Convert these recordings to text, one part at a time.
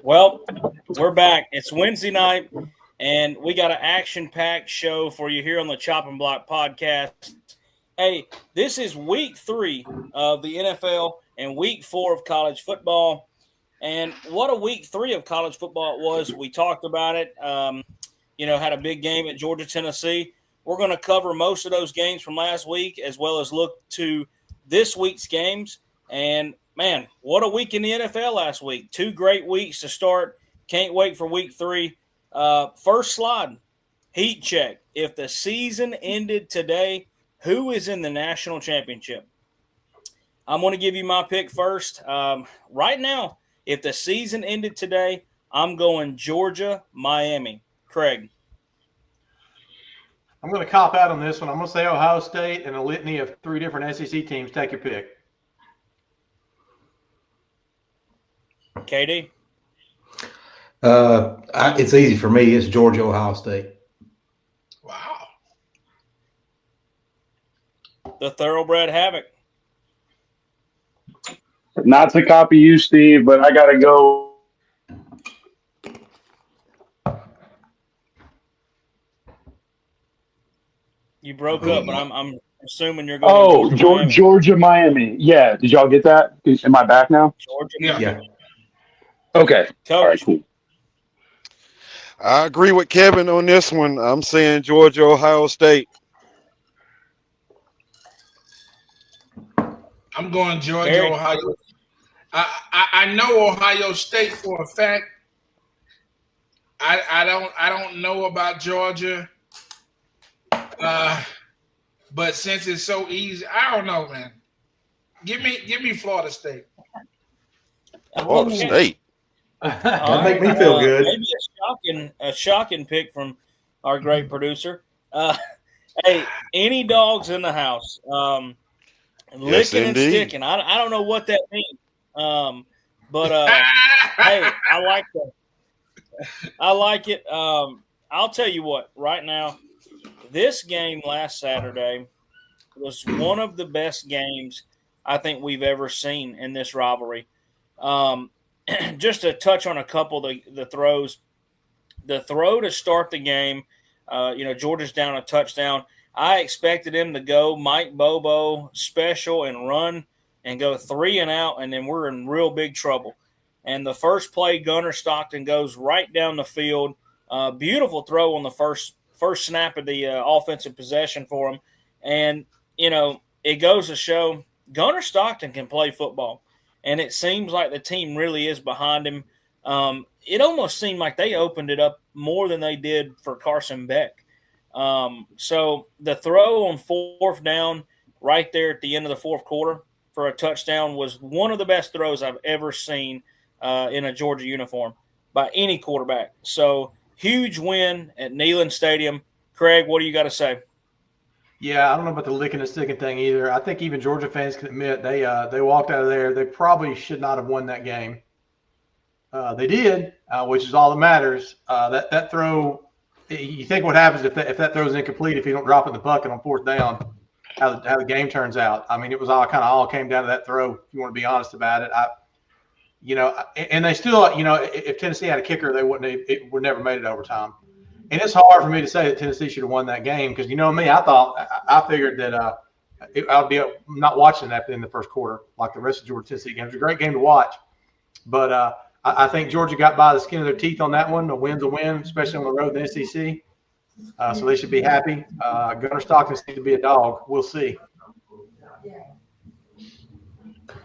Well, we're back. It's Wednesday night, and we got an action-packed show for you here on the Chopping Block podcast. Hey, this is week 3 of the NFL and week 4 of college football. And what a week 3 of college football it was. We talked about it, had a big game at Georgia, Tennessee. We're going to cover most of those games from last week as well as look to this week's games. And, man, what a week in the NFL last week. 2 great weeks to start. Can't wait for week 3. First slide, heat check. If the season ended today, who is in the national championship? I'm going to give you my pick first. Right now, if the season ended today, I'm going Georgia, Miami. Craig. I'm going to cop out on this one. I'm going to say Ohio State and a litany of 3 different SEC teams. Take your pick. KD? It's easy for me. It's Georgia, Ohio State. Wow. The Thoroughbred Havoc. Not to copy you, Steve, but I got to go. You broke up, but I'm assuming you're going. Oh, Georgia, Miami. Yeah. Did y'all get that? Am I back now? Georgia. Yeah. Okay. Coach. All right. Cool. I agree with Kevin on this one. I'm saying Georgia, Ohio State. I'm going Georgia, Ohio. I know Ohio State for a fact. I don't know about Georgia. But since it's so easy, I don't know, man. Give me Florida State. Florida State. That make me feel good. Maybe a shocking pick from our great producer. Hey, any dogs in the house? Licking and sticking. I don't know what that means. But hey, I like that. I like it. I'll tell you what, right now, this game last Saturday was one of the best games I think we've ever seen in this rivalry. Just to touch on a couple of the throws. The throw to start the game, Georgia's down a touchdown. I expected him to go Mike Bobo special and run and go 3 and out, and then we're in real big trouble. And the first play, Gunnar Stockton goes right down the field. Beautiful throw on the first snap of the offensive possession for him. And, it goes to show Gunnar Stockton can play football. And it seems like the team really is behind him. It almost seemed like they opened it up more than they did for Carson Beck. So the throw on 4th down right there at the end of the 4th quarter for a touchdown was one of the best throws I've ever seen in a Georgia uniform by any quarterback. So huge win at Neyland Stadium. Craig, what do you got to say? Yeah, I don't know about the licking and sticking thing either. I think even Georgia fans can admit they walked out of there. They probably should not have won that game. They did, which is all that matters. That throw, you think what happens if that throw is incomplete if you don't drop it in the bucket on 4th down, how the game turns out. I mean, it was all came down to that throw. If you want to be honest about it, and they still, if Tennessee had a kicker, it would never made it overtime. And it's hard for me to say that Tennessee should have won that game because, me, I figured that I'll be not watching that in the first quarter like the rest of Georgia Tennessee games. It was a great game to watch, but I think Georgia got by the skin of their teeth on that one. A win's a win, especially on the road in the SEC. So they should be happy. Gunnar Stockton seems to be a dog. We'll see.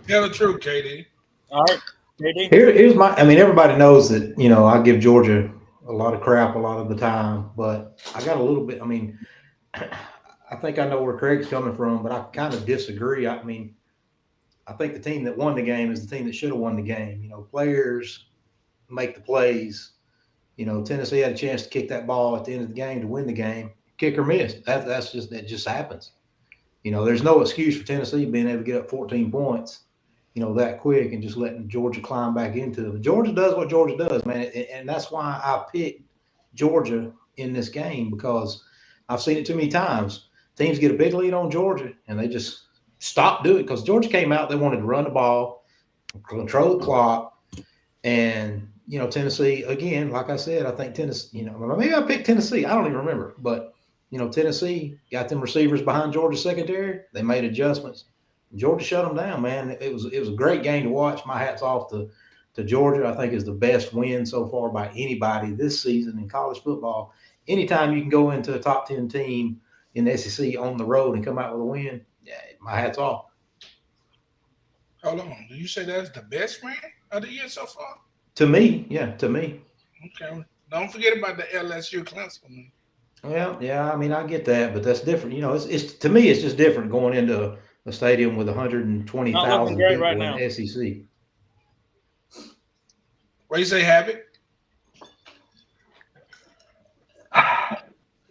Tell the truth, KD. All right, KD. Here's everybody knows that, I give Georgia a lot of crap a lot of the time, but I got a little bit, I think I know where Craig's coming from, but I kind of disagree. I think the team that won the game is the team that should have won the game. Players make the plays. Tennessee had a chance to kick that ball at the end of the game to win the game. Kicker missed. That just happens. There's no excuse for Tennessee being able to get up 14 points, that quick and just letting Georgia climb back into it. Georgia does what Georgia does, man. And that's why I picked Georgia in this game because I've seen it too many times. Teams get a big lead on Georgia and they just stop doing it because Georgia came out, they wanted to run the ball, control the clock, and Tennessee, again, like I said, I think Tennessee, maybe I picked Tennessee. I don't even remember. But, Tennessee got them receivers behind Georgia secondary. They made adjustments. Georgia shut them down, man. It was a great game to watch. My hat's off to Georgia. I think is the best win so far by anybody this season in college football. Anytime you can go into a top 10 team in the SEC on the road and come out with a win, yeah, my hat's off. Hold on. Did you say that's the best win of the year so far? To me, yeah, to me. Okay. Don't forget about the LSU Clemson. Well, yeah, I mean, I get that, but that's different. It's to me, it's just different going into a stadium with 120,000 people right in now. the SEC. What do you say, Havoc?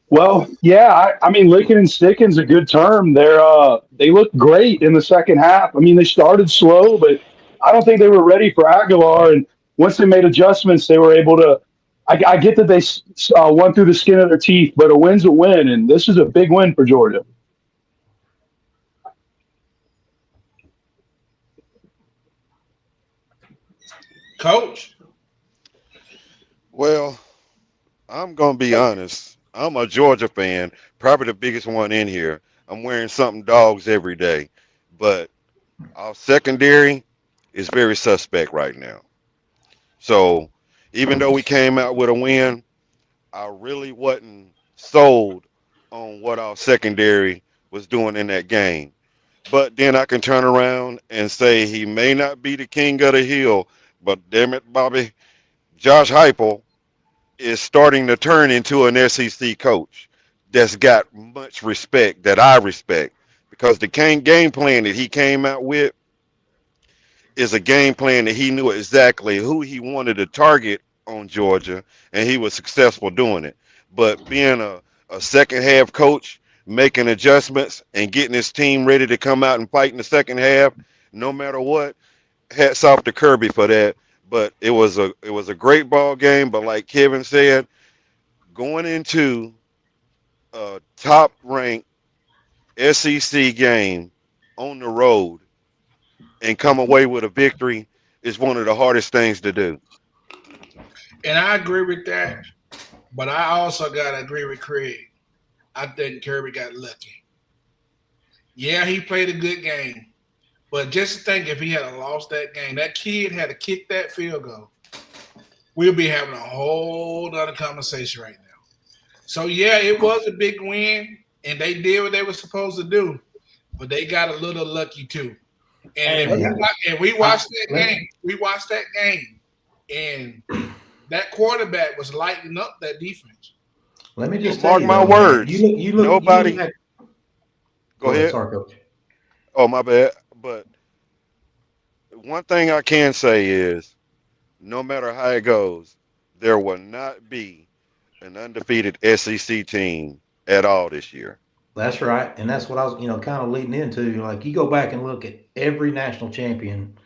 Well, yeah, I mean, licking and sticking is a good term. They looked great in the second half. I mean, they started slow, but I don't think they were ready for Aguilar. And once they made adjustments, they were able to. I get that they won through the skin of their teeth, but a win's a win, and this is a big win for Georgia. Coach? Well, I'm going to be honest. I'm a Georgia fan, probably the biggest one in here. I'm wearing something dogs every day. But our secondary is very suspect right now. So even though we came out with a win, I really wasn't sold on what our secondary was doing in that game. But then I can turn around and say he may not be the king of the hill, but damn it, Bobby, Josh Heupel is starting to turn into an SEC coach that's got much respect that I respect because the game plan that he came out with is a game plan that he knew exactly who he wanted to target on Georgia, and he was successful doing it. But being a second half coach, making adjustments and getting his team ready to come out and fight in the second half, no matter what, hats off to Kirby for that. But it was a great ball game. But like Kevin said, going into a top ranked SEC game on the road and come away with a victory is one of the hardest things to do. And I agree with that. But I also got to agree with Craig. I think Kirby got lucky. Yeah, he played a good game. But just think if he had lost that game, that kid had to kick that field goal, we'll be having a whole other conversation right now. So, yeah, it was a big win, and they did what they were supposed to do. But they got a little lucky, too. And we watched that game, and that quarterback was lighting up that defense. Let me just mark my words. Nobody. Go ahead. Sorry, Coach. Oh, my bad. But one thing I can say is, no matter how it goes, there will not be an undefeated SEC team at all this year. That's right, and that's what I was, kind of leading into. Like, you go back and look at every national champion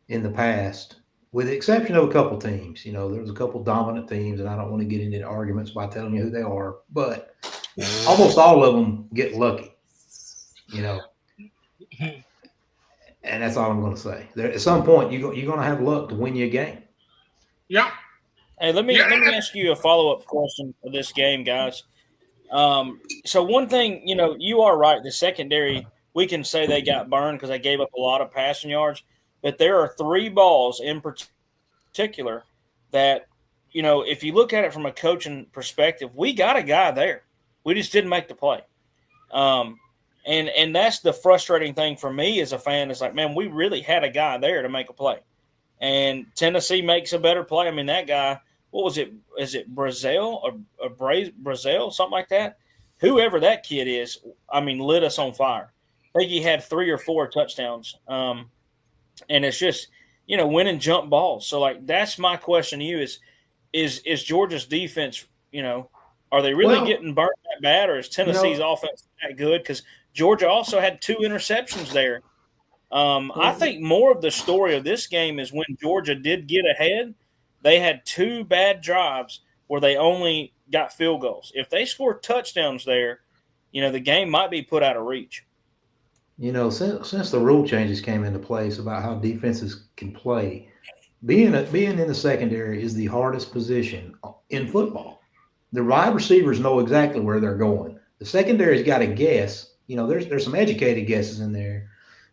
in the past, with the exception of a couple teams. There was a couple dominant teams, and I don't want to get into arguments by telling you who they are, but almost all of them get lucky. And that's all I'm going to say. There, at some point, you're going to have luck to win your game. Yeah. Hey, let me ask you a follow-up question for this game, guys. So one thing, you are right. The secondary, we can say they got burned because they gave up a lot of passing yards. But there are three balls in particular that, if you look at it from a coaching perspective, we got a guy there. We just didn't make the play. And that's the frustrating thing for me as a fan. Is like, man, we really had a guy there to make a play. And Tennessee makes a better play. I mean, that guy, what was it? Is it Brazil or Brazil, something like that? Whoever that kid is, I mean, lit us on fire. I think he had 3 or 4 touchdowns. And it's just, winning jump balls. So, like, that's my question to you is Georgia's defense, are they really getting burnt that bad, or is Tennessee's offense that good? Because Georgia also had 2 interceptions there. I think more of the story of this game is when Georgia did get ahead, they had 2 bad drives where they only got field goals. If they score touchdowns there, the game might be put out of reach. Since the rule changes came into place about how defenses can play, being in the secondary is the hardest position in football. The wide receivers know exactly where they're going. The secondary's got to guess. There's some educated guesses in there,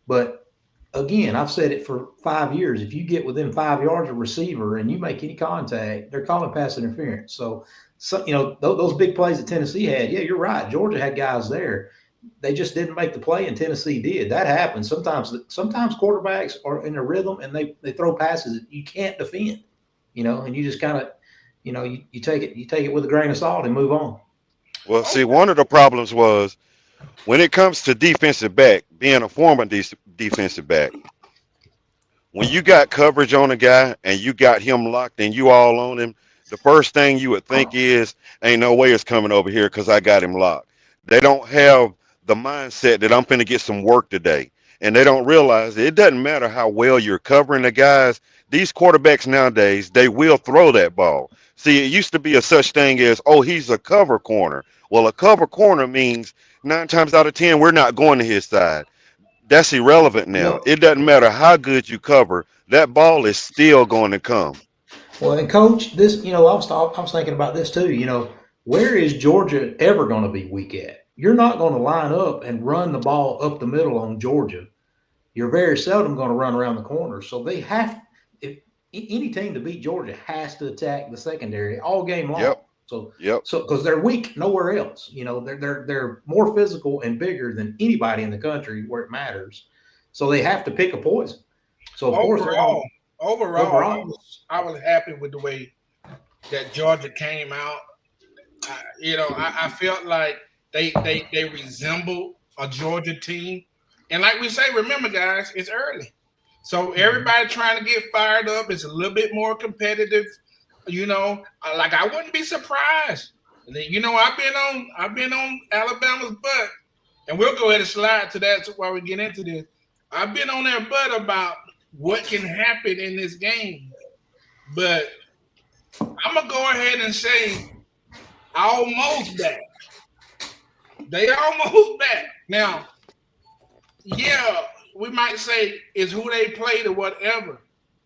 but again, I've said it for 5 years. If you get within 5 yards of receiver and you make any contact, they're calling pass interference. So those big plays that Tennessee had, yeah, you're right. Georgia had guys there. They just didn't make the play, and Tennessee did. That happens sometimes. Sometimes quarterbacks are in a rhythm and they throw passes that you can't defend. And you just kind of, you take it with a grain of salt and move on. Well, see, one of the problems was when it comes to defensive back, being a former defensive back, when you got coverage on a guy and you got him locked and you all on him, the first thing you would think is, ain't no way it's coming over here because I got him locked. They don't have the mindset that I'm finna get some work today. And they don't realize it doesn't matter how well you're covering the guys. These quarterbacks nowadays, they will throw that ball. See, it used to be a such thing as, oh, he's a cover corner. Well, a cover corner means 9 times out of 10, we're not going to his side. That's irrelevant now. Well, It doesn't matter how good you cover. That ball is still going to come. well, and coach, this, I was thinking about this too. Where is Georgia ever going to be weak at? You're not going to line up and run the ball up the middle on Georgia. You're very seldom going to run around the corner. So they have, if any team to beat Georgia has to attack the secondary all game long. Yep. So Yep. because they're weak nowhere else. They're more physical and bigger than anybody in the country where it matters. So they have to pick a poison. So of course, overall, I was happy with the way that Georgia came out. I felt like they resembled a Georgia team, and like we say, remember guys, it's early, so everybody trying to get fired up. It's a little bit more competitive. Like I wouldn't be surprised. I've been on Alabama's butt, and we'll go ahead and slide to that while we get into this. I've been on their butt about what can happen in this game, but I'm gonna go ahead and say almost back. They almost back. Now, yeah, we might say it's who they played or whatever.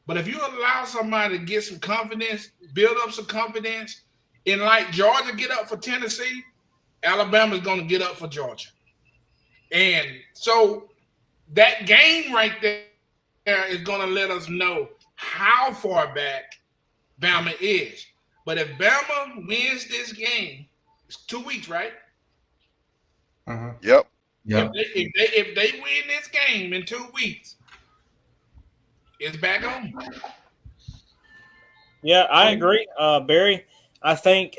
But if you allow somebody to get some confidence, build up some confidence, and like Georgia get up for Tennessee, Alabama's going to get up for Georgia. And so that game right there is going to let us know how far back Bama is. But if Bama wins this game, it's 2 weeks, right? Yep. If they win this game in 2 weeks, it's back on. Yeah, I agree, Barry. I think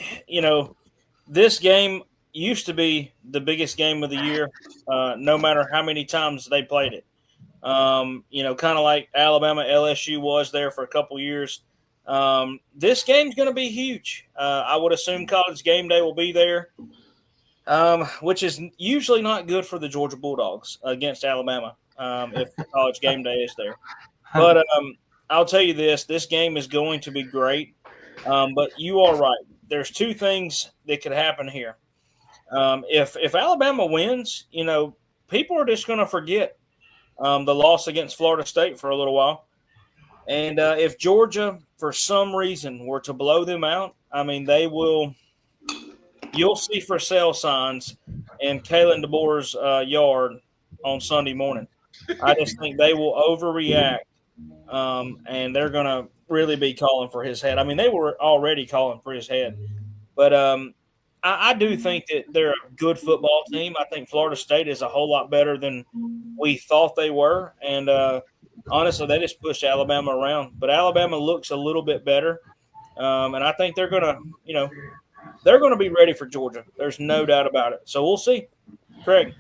this game used to be the biggest game of the year, no matter how many times they played it. Kind of like Alabama LSU was there for a couple years. This game's going to be huge. I would assume College Game Day will be there, which is usually not good for the Georgia Bulldogs against Alabama if College Game Day is there. But I'll tell you this game is going to be great. But you are right. There's two things that could happen here. If Alabama wins, people are just going to forget the loss against Florida State for a little while. And if Georgia, for some reason, were to blow them out, they will – you'll see for sale signs in Kalen DeBoer's yard on Sunday morning. I just think they will overreact, and they're going to really be calling for his head. They were already calling for his head. But I do think that they're a good football team. I think Florida State is a whole lot better than we thought they were. And honestly, they just pushed Alabama around. But Alabama looks a little bit better. And I think they're going to, they're going to be ready for Georgia. There's no doubt about it. So we'll see. Craig.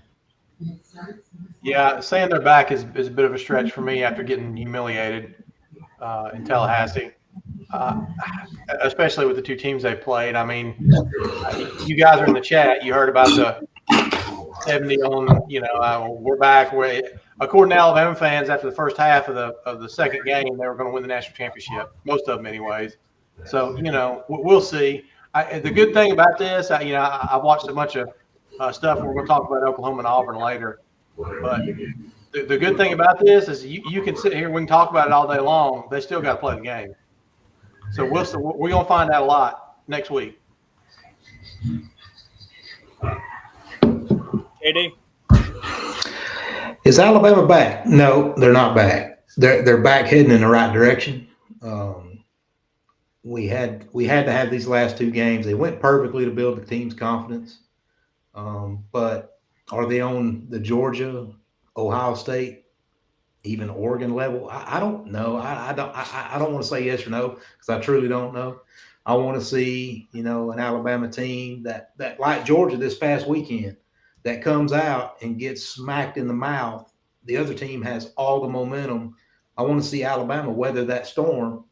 Yeah, saying they're back is a bit of a stretch for me after getting humiliated in Tallahassee, especially with the two teams they played. You guys are in the chat. You heard about the 70 on, we're back. According to Alabama fans, after the first half of the second game, they were going to win the national championship, most of them anyways. So, we'll see. The good thing about this, I've watched a bunch of stuff. We're going to talk about Oklahoma and Auburn later. But The good thing about this is you can sit here, we can talk about it all day long. They still got to play the game. So we're going to find out a lot next week. KD? Is Alabama back? No, they're not back. They're back heading in the right direction. We had to have these last two games. They went perfectly to build the team's confidence. But are they on the Georgia, Ohio State, even Oregon level? I don't know. I don't want to say yes or no because I truly don't know. I want to see, an Alabama team that like Georgia this past weekend that comes out and gets smacked in the mouth. The other team has all the momentum. I want to see Alabama weather that storm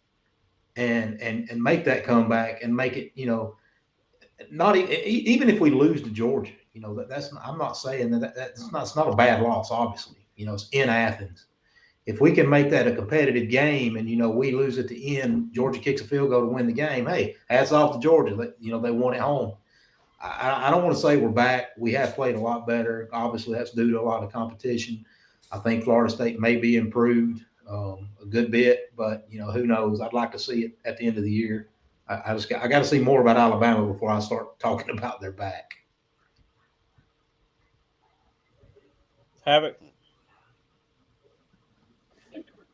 and make that comeback and make it, not even if we lose to Georgia, that's I'm not saying that's not a bad loss. Obviously, it's in Athens. If we can make that a competitive game and we lose at the end, Georgia kicks a field goal to win the game. Hey, hats off to Georgia. They won at home. I don't want to say we're back. We have played a lot better. Obviously, that's due to a lot of competition. I think Florida State may be improved a good bit, but who knows? I'd like to see it at the end of the year. I got to see more about Alabama before I start talking about their back. Havoc?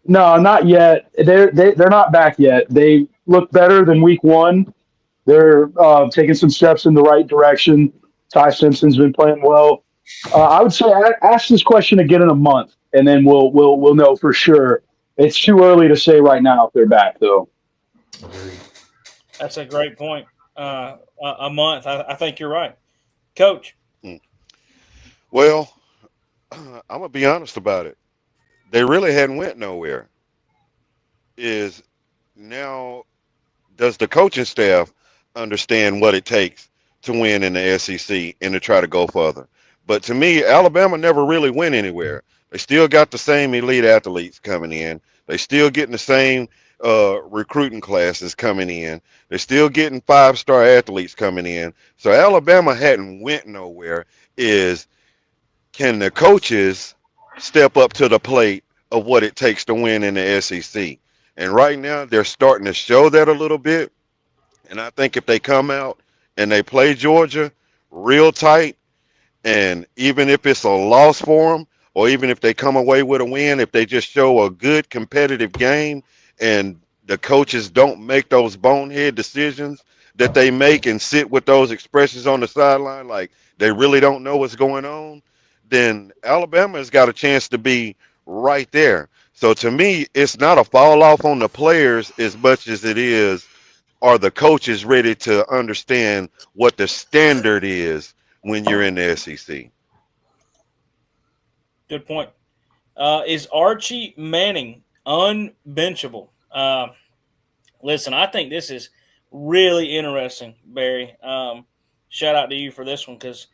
No, not yet. They're not back yet. They look better than week one. They're taking some steps in the right direction. Ty Simpson's been playing well. I would say ask this question again in a month, and then we'll know for sure. It's too early to say right now if they're back, though. That's a great point. A month. I think you're right. Coach? Well, I'm going to be honest about it. They really hadn't went nowhere. Is now, does the coaching staff understand what it takes to win in the SEC and to try to go further? But to me, Alabama never really went anywhere. They still got the same elite athletes coming in. They still getting the same recruiting classes coming in. They're still getting 5-star athletes coming in. So Alabama hadn't went nowhere. Can the coaches step up to the plate of what it takes to win in the SEC? And right now they're starting to show that a little bit. And I think if they come out and they play Georgia real tight, and even if it's a loss for them, or even if they come away with a win, if they just show a good competitive game and the coaches don't make those bonehead decisions that they make and sit with those expressions on the sideline like they really don't know what's going on, then Alabama has got a chance to be right there. So to me, it's not a fall off on the players as much as it is, are the coaches ready to understand what the standard is when you're in the SEC? Good point. Is Archie Manning unbenchable? Listen, I think this is really interesting, Barry. Shout out to you for this one because,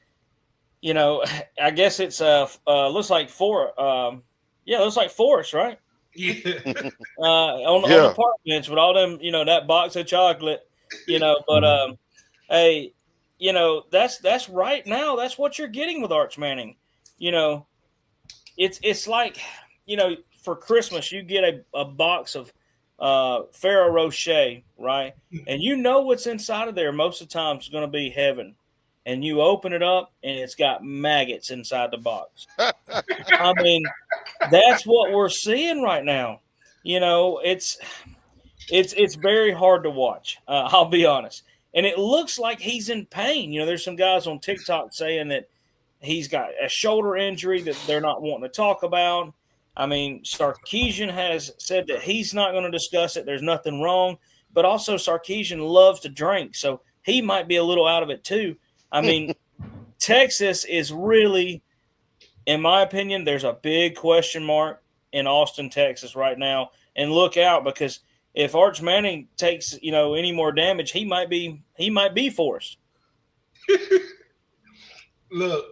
I guess it's looks like looks like Forrest, right? Yeah. On the park bench with all them, that box of chocolate, but hey, that's right now. That's what you're getting with Arch Manning. It's like, for Christmas you get a box of Ferrero Rocher, right? And what's inside of there most of the time is going to be heaven. And you open it up and it's got maggots inside the box. I mean, that's what we're seeing right now. It's very hard to watch. I'll be honest. And it looks like he's in pain. There's some guys on TikTok saying that he's got a shoulder injury that they're not wanting to talk about. I mean, Sarkisian has said that he's not going to discuss it. There's nothing wrong. But also Sarkisian loves to drink, so he might be a little out of it too. I mean, Texas is really, in my opinion, there's a big question mark in Austin, Texas right now. And look out, because if Arch Manning takes, any more damage, he might be forced. Look.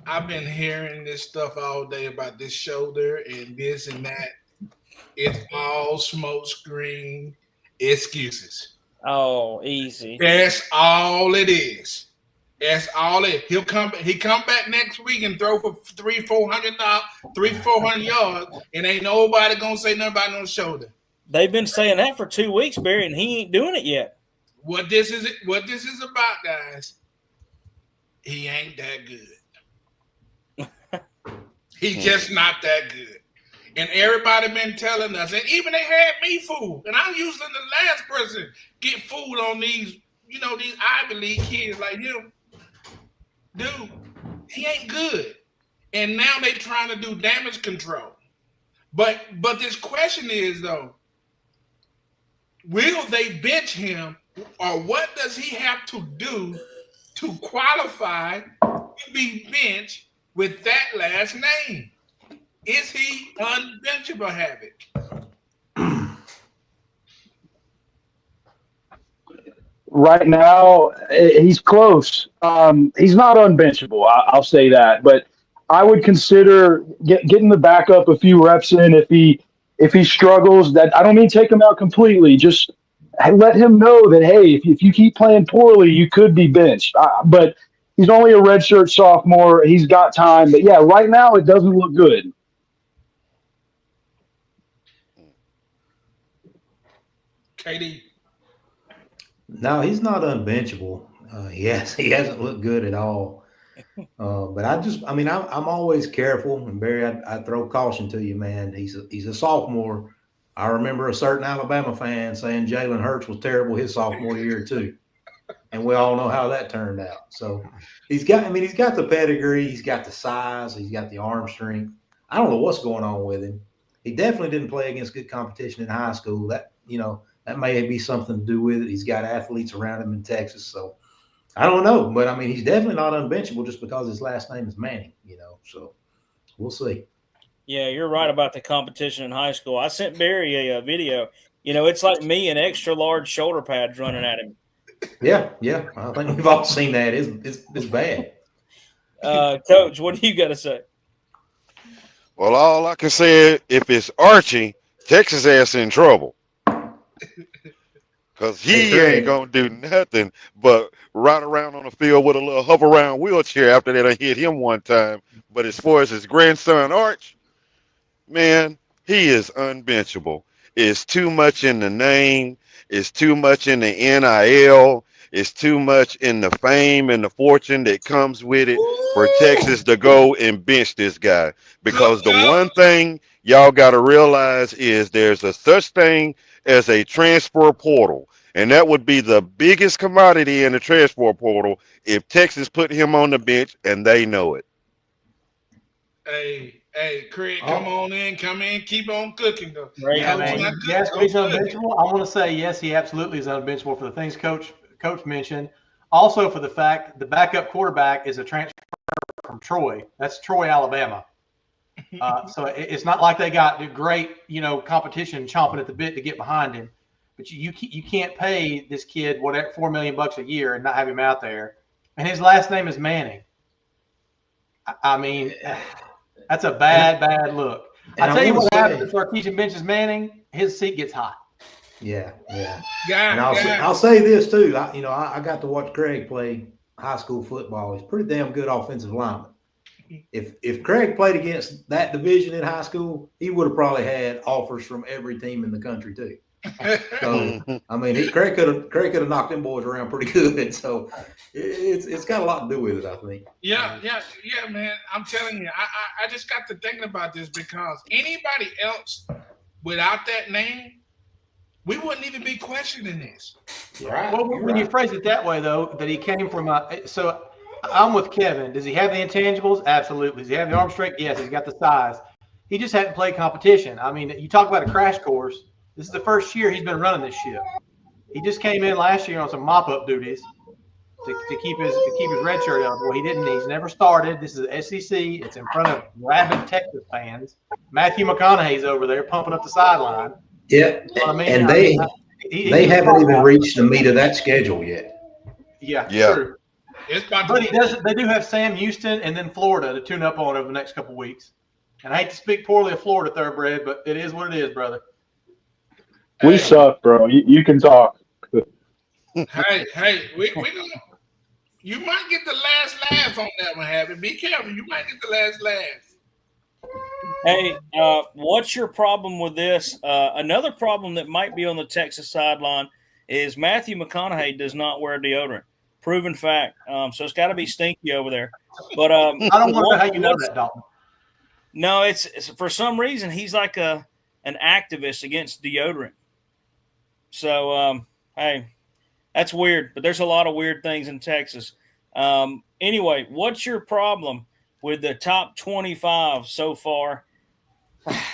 I've been hearing this stuff all day about this shoulder and this and that. It's all smoke screen excuses. Oh, easy. That's all it is. That's all it. He come back next week and throw for 400 yards, and ain't nobody gonna say nothing about no shoulder. They've been saying that for 2 weeks, Barry, and he ain't doing it yet. What this is about, guys. He ain't that good. He's just not that good. And everybody been telling us, and even they had me fooled. And I'm usually the last person get fooled on these, these Ivy League kids like him. Dude, he ain't good. And now they trying to do damage control. But this question is, though, will they bench him, or what does he have to do to qualify to be benched with that last name? Is he unbenchable, Havoc? Right now, he's close. He's not unbenchable. I'll say that, but I would consider getting the backup a few reps in if he struggles. That I don't mean take him out completely. Just let him know that, hey, if you keep playing poorly, you could be benched. But he's only a redshirt sophomore. He's got time. But yeah, right now it doesn't look good. KD. No, he's not unbenchable. He hasn't looked good at all. But I'm always careful. And Barry, I throw caution to you, man. He's a sophomore. I remember a certain Alabama fan saying Jalen Hurts was terrible his sophomore year too, and we all know how that turned out. So he's got the pedigree, he's got the size, he's got the arm strength. I don't know what's going on with him. He definitely didn't play against good competition in high school. That may be something to do with it. He's got athletes around him in Texas, so I don't know. But I mean, he's definitely not unbenchable just because his last name is Manning. So we'll see. Yeah, you're right about the competition in high school. I sent Barry a video. It's like me and extra large shoulder pads running at him. Yeah. I think we've all seen that. It's bad. Coach, what do you got to say? Well, all I can say, if it's Archie, Texas ass in trouble. Because he ain't going to do nothing but run around on the field with a little hover around wheelchair after that I hit him one time. But as far as his grandson, Arch, man, he is unbenchable. It's too much in the name. It's too much in the NIL. It's too much in the fame and the fortune that comes with it for Texas to go and bench this guy. Because the one thing y'all got to realize is there's a such thing as a transfer portal. And that would be the biggest commodity in the transfer portal if Texas put him on the bench and they know it. Hey, Craig, come in, keep on cooking though. Yeah, man. Yes, he's unbenchable. I want to say yes, he absolutely is unbenchable for the things Coach mentioned. Also for the fact the backup quarterback is a transfer from Troy. That's Troy, Alabama. So it's not like they got the great, competition chomping at the bit to get behind him. But you can't pay this kid whatever $4 million a year and not have him out there. And his last name is Manning. I mean, that's a bad look. I tell you what happens if Sarkisian benches Manning, his seat gets hot. Yeah. And I'll say this too. I got to watch Craig play high school football. He's pretty damn good offensive lineman. If Craig played against that division in high school, he would have probably had offers from every team in the country too. So I mean, Craig could have knocked them boys around pretty good. So it's got a lot to do with it, I think. Yeah, man. I'm telling you, I just got to thinking about this because anybody else without that name, we wouldn't even be questioning this. Right. Well, when you phrase it that way, though, that he came from so I'm with Kevin. Does he have the intangibles? Absolutely. Does he have the arm strength? Yes. He's got the size. He just hadn't played competition. I mean, you talk about a crash course. This is the first year he's been running this ship. He just came in last year on some mop-up duties to keep his red shirt eligible. He didn't. He's never started. This is the SEC. It's in front of rabid Texas fans. Matthew McConaughey's over there pumping up the sideline. Yeah, you know I mean? And they haven't even reached the meat of that schedule yet. Yeah. True. They do have Sam Houston and then Florida to tune up on over the next couple of weeks. And I hate to speak poorly of Florida thoroughbred, but it is what it is, brother. We suck, bro. You can talk. Hey, You might get the last laugh on that one, Happy. Be careful. You might get the last laugh. Hey, what's your problem with this? Another problem that might be on the Texas sideline is Matthew McConaughey does not wear deodorant. Proven fact. So it's got to be stinky over there. But I don't want to know how you know that, Dalton. No, it's for some reason he's like an activist against deodorant. So hey, that's weird. But there's a lot of weird things in Texas. Anyway, what's your problem with the top 25 so far?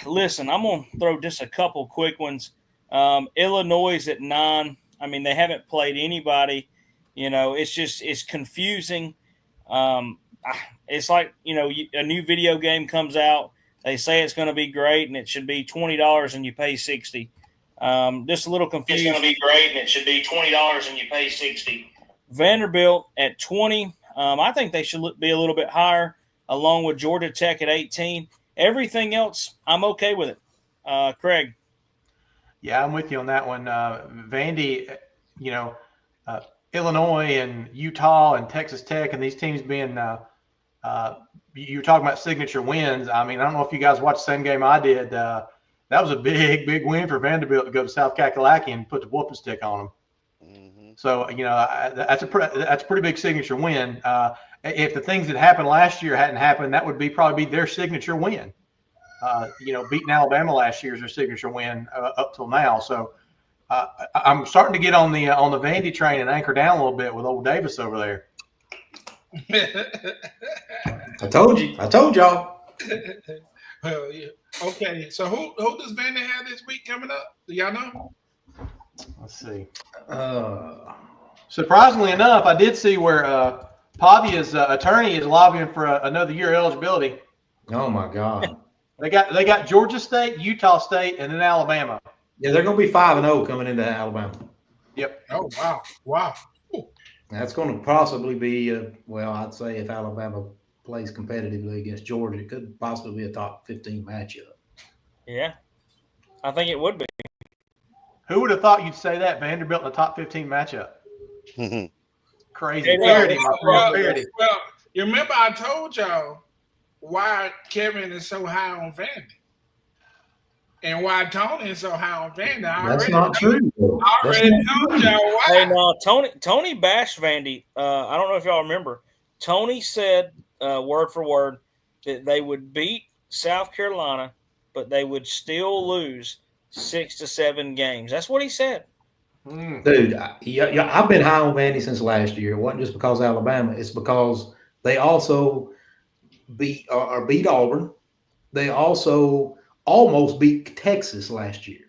Listen, I'm going to throw just a couple quick ones. Illinois is at 9. I mean, they haven't played anybody. It's confusing. It's like, a new video game comes out. They say it's going to be great, and it should be $20, and you pay $60. Just a little confused. It's going to be great, and it should be $20, and you pay $60. Vanderbilt at 20. I think they should be a little bit higher, along with Georgia Tech at 18. Everything else, I'm okay with it. Craig. Yeah, I'm with you on that one. Vandy, Illinois and Utah and Texas Tech and these teams being you were talking about signature wins. I mean, I don't know if you guys watched the same game I did. That was a big, big win for Vanderbilt to go to South Kakalaki and put the whooping stick on them. Mm-hmm. So, that's a pretty big signature win. If the things that happened last year hadn't happened, that would probably be their signature win. Beating Alabama last year is their signature win up till now. So I'm starting to get on the Vandy train and anchor down a little bit with old Davis over there. I told y'all. Well, yeah. Okay, so who does Vandy have this week coming up? Do y'all know? Let's see. Surprisingly enough, I did see where Pavia's attorney is lobbying for another year eligibility. Oh my God! They got Georgia State, Utah State, and then Alabama. Yeah, they're going to be 5-0 coming into Alabama. Yep. Oh wow! Ooh. That's going to possibly be I'd say if Alabama plays competitively against Georgia, it could possibly be a top 15 matchup. Yeah, I think it would be. Who would have thought you'd say that? Vanderbilt in the top 15 matchup. Crazy. Well, you remember I told y'all why Kevin is so high on Vandy and why Tony is so high on Vandy. That's not true. I already told y'all why. Hey, no, Tony bashed Vandy. I don't know if y'all remember. Tony said, word for word, that they would beat South Carolina, but they would still lose 6 to 7 games. That's what he said. Dude, I've been high on Vandy since last year. It wasn't just because of Alabama. It's because they also beat Auburn. They also almost beat Texas last year.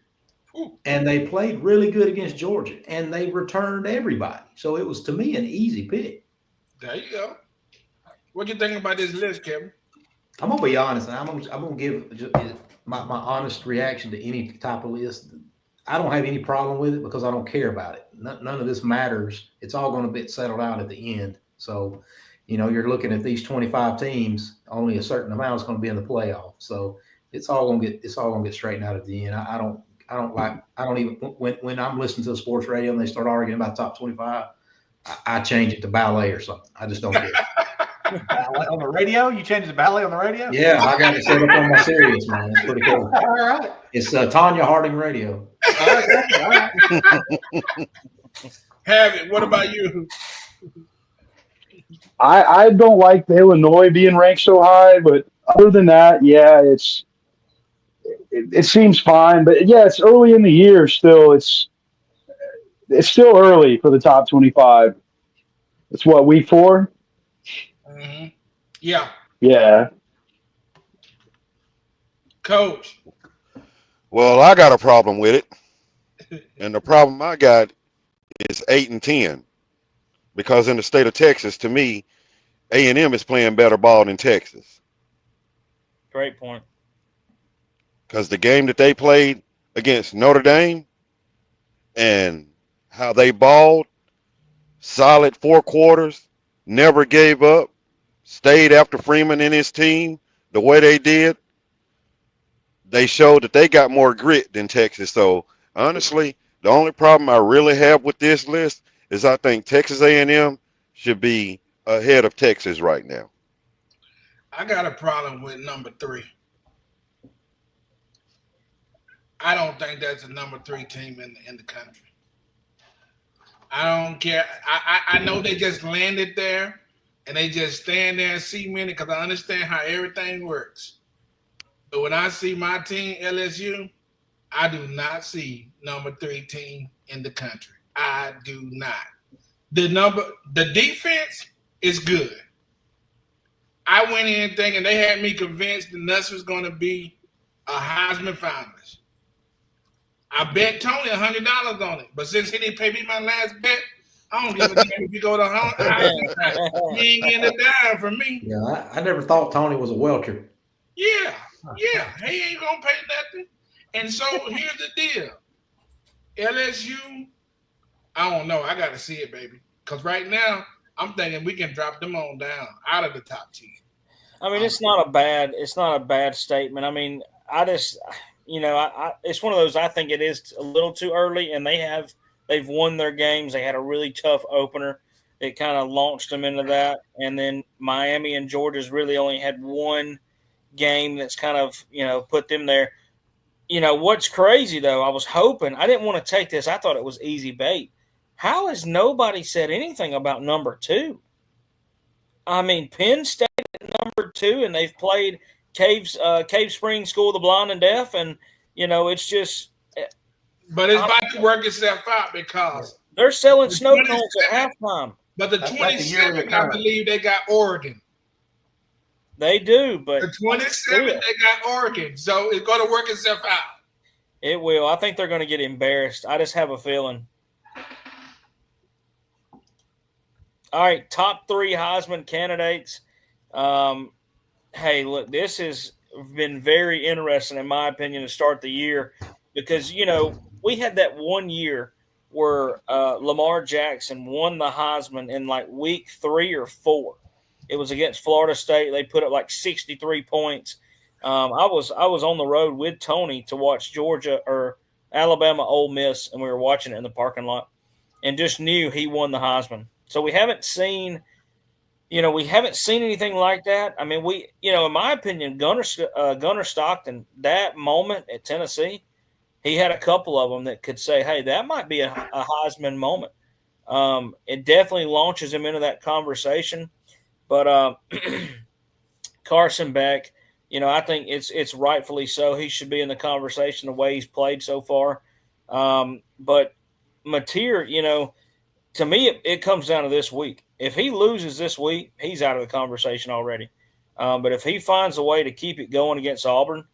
Ooh. And they played really good against Georgia, and they returned everybody. So it was, to me, an easy pick. There you go. What do you think about this list, Kevin? I'm going to be honest, and I'm going to give just my honest reaction to any type of list. I don't have any problem with it because I don't care about it. None of this matters. It's all going to be settled out at the end. So, you're looking at these 25 teams. Only a certain amount is going to be in the playoff. So it's all going to get straightened out at the end. I don't even when I'm listening to the sports radio and they start arguing about top 25, I change it to ballet or something. I just don't get it. Ballet on the radio? You changed to ballet on the radio? Yeah, I got it set up on my Sirius, man. It's pretty cool. All right. It's Tanya Harding Radio. All right. Have it. What about you? I don't like the Illinois being ranked so high, but other than that, yeah, it seems fine. But yeah, it's early in the year still. It's still early for the top 25. It's what, week 4? Mm-hmm. Yeah. Yeah. Coach. Well, I got a problem with it. And the problem I got is 8 and 10. Because in the state of Texas, to me, A&M is playing better ball than Texas. Great point. Because the game that they played against Notre Dame and how they balled, solid 4 quarters, never gave up, stayed after Freeman and his team the way they did, they showed that they got more grit than Texas. So, honestly, the only problem I really have with this list is I think Texas A&M should be ahead of Texas right now. I got a problem with number 3. I don't think that's a number 3 team in the country. I don't care. I know they just landed there and they just stand there and cement it because I understand how everything works. But when I see my team, LSU, I do not see number 3 team in the country. I do not. The defense is good. I went in thinking they had me convinced the Nuts was going to be a Heisman finalist. I bet Tony $100 on it, but since he didn't pay me my last bet, I don't give a damn if you go to Heisman. He ain't getting a dime from me. Yeah, I never thought Tony was a welcher. Yeah, he ain't gonna pay nothing. And so here's the deal: LSU, I don't know. I got to see it, baby, because right now I'm thinking we can drop them on down out of the top 10. I mean, it's not a bad statement. I mean, I just, it's one of those. I think it is a little too early, and they've won their games. They had a really tough opener. It kind of launched them into that, and then Miami and Georgia's really only had one game that's kind of put them there. What's crazy though? I was hoping I didn't want to take this. I thought it was easy bait. How has nobody said anything about number 2? I mean, Penn State at number 2, and they've played Cave Spring School of the Blind and Deaf, and it's just. But it's about to work itself out because they're selling snow cones at halftime. But the 27th, I believe they got Oregon. They do, but the 27th they got Oregon, so it's going to work itself out. It will. I think they're going to get embarrassed. I just have a feeling. All right, top 3 Heisman candidates. Hey, look, this has been very interesting, in my opinion, to start the year because, we had that one year where Lamar Jackson won the Heisman in like week 3 or 4. It was against Florida State. They put up like 63 points. I was on the road with Tony to watch Georgia or Alabama Ole Miss, and we were watching it in the parking lot and just knew he won the Heisman. So we haven't seen anything like that. I mean, in my opinion, Gunnar Stockton, that moment at Tennessee, he had a couple of them that could say, hey, that might be a Heisman moment. It definitely launches him into that conversation. But Carson Beck, I think it's rightfully so. He should be in the conversation the way he's played so far. But Mateer, to me, it comes down to this week. If he loses this week, he's out of the conversation already. But if he finds a way to keep it going against Auburn,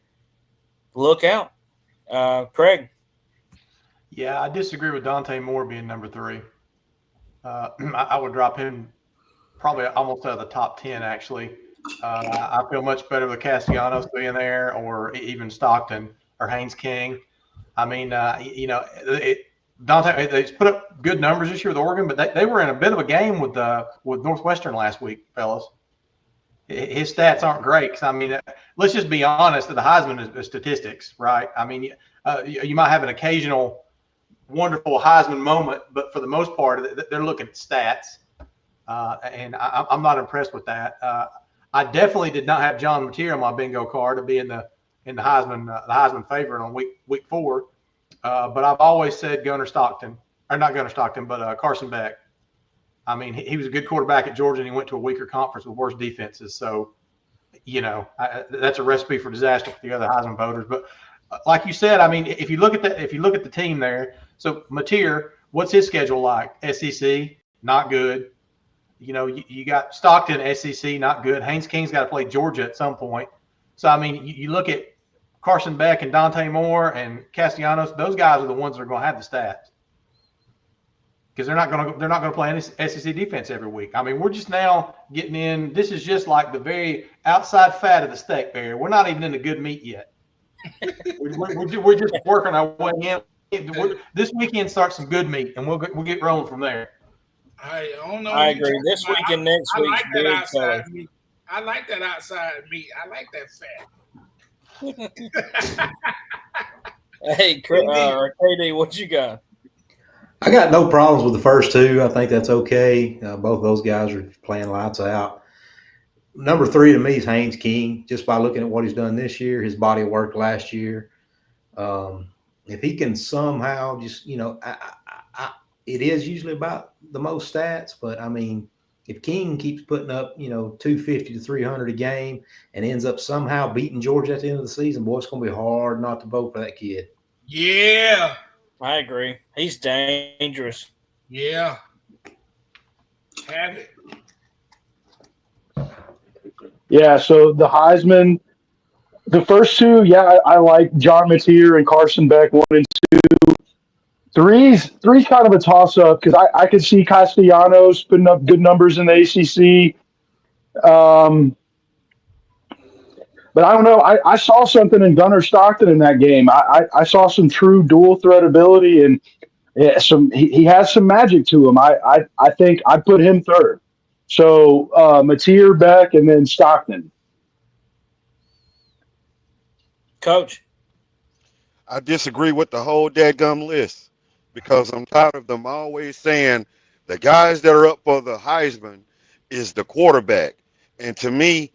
look out. Craig? Yeah, I disagree with Dante Moore being number 3. I would drop him probably almost out of the top 10, actually. I feel much better with Castellanos being there or even Stockton or Haynes King. I mean, Dante, they put up good numbers this year with Oregon, but they were in a bit of a game with Northwestern last week, fellas. His stats aren't great. 'Cause, I mean, let's just be honest. The Heisman is statistics, right? I mean, you might have an occasional wonderful Heisman moment, but for the most part, they're looking at stats. And I'm not impressed with that. I definitely did not have John Mateer on my bingo card to be in the Heisman favorite on week 4. But I've always said Carson Beck. I mean, he was a good quarterback at Georgia, and he went to a weaker conference with worse defenses. So, that's a recipe for disaster for the other Heisman voters. But like you said, I mean, if you look at the team there, so Mateer, what's his schedule like? SEC, not good. You got Stockton, SEC, not good. Haynes King's got to play Georgia at some point. So, I mean, you look at Carson Beck and Dante Moore and Castellanos; those guys are the ones that are going to have the stats because they're not going to play any SEC defense every week. I mean, we're just now getting in. This is just like the very outside fat of the steak, Barry. We're not even in the good meat yet. we're just working our way in. This weekend starts some good meat, and we'll get rolling from there. I don't know. I agree. This week and next week. I like that outside meat. I like that fat. Hey, KD, what you got? I got no problems with the first two. I think that's okay. Both those guys are playing lights out. Number 3 to me is Haynes King, just by looking at what he's done this year, his body of work last year. If he can somehow just, it is usually about the most stats, but I mean, if King keeps putting up, 250 to 300 a game and ends up somehow beating Georgia at the end of the season, boy, it's going to be hard not to vote for that kid. Yeah. I agree. He's dangerous. Yeah. Have it. Yeah, so the Heisman, the first two, I like John Mateer and Carson Beck, 1 and 2. Three's kind of a toss-up because I could see Castellanos putting up good numbers in the ACC. But I don't know. I saw something in Gunnar Stockton in that game. I saw some true dual threat ability, and he has some magic to him. I think I'd put him third. So Mateer, Beck, and then Stockton. Coach. I disagree with the whole dadgum list because I'm tired of them always saying the guys that are up for the Heisman is the quarterback. And to me,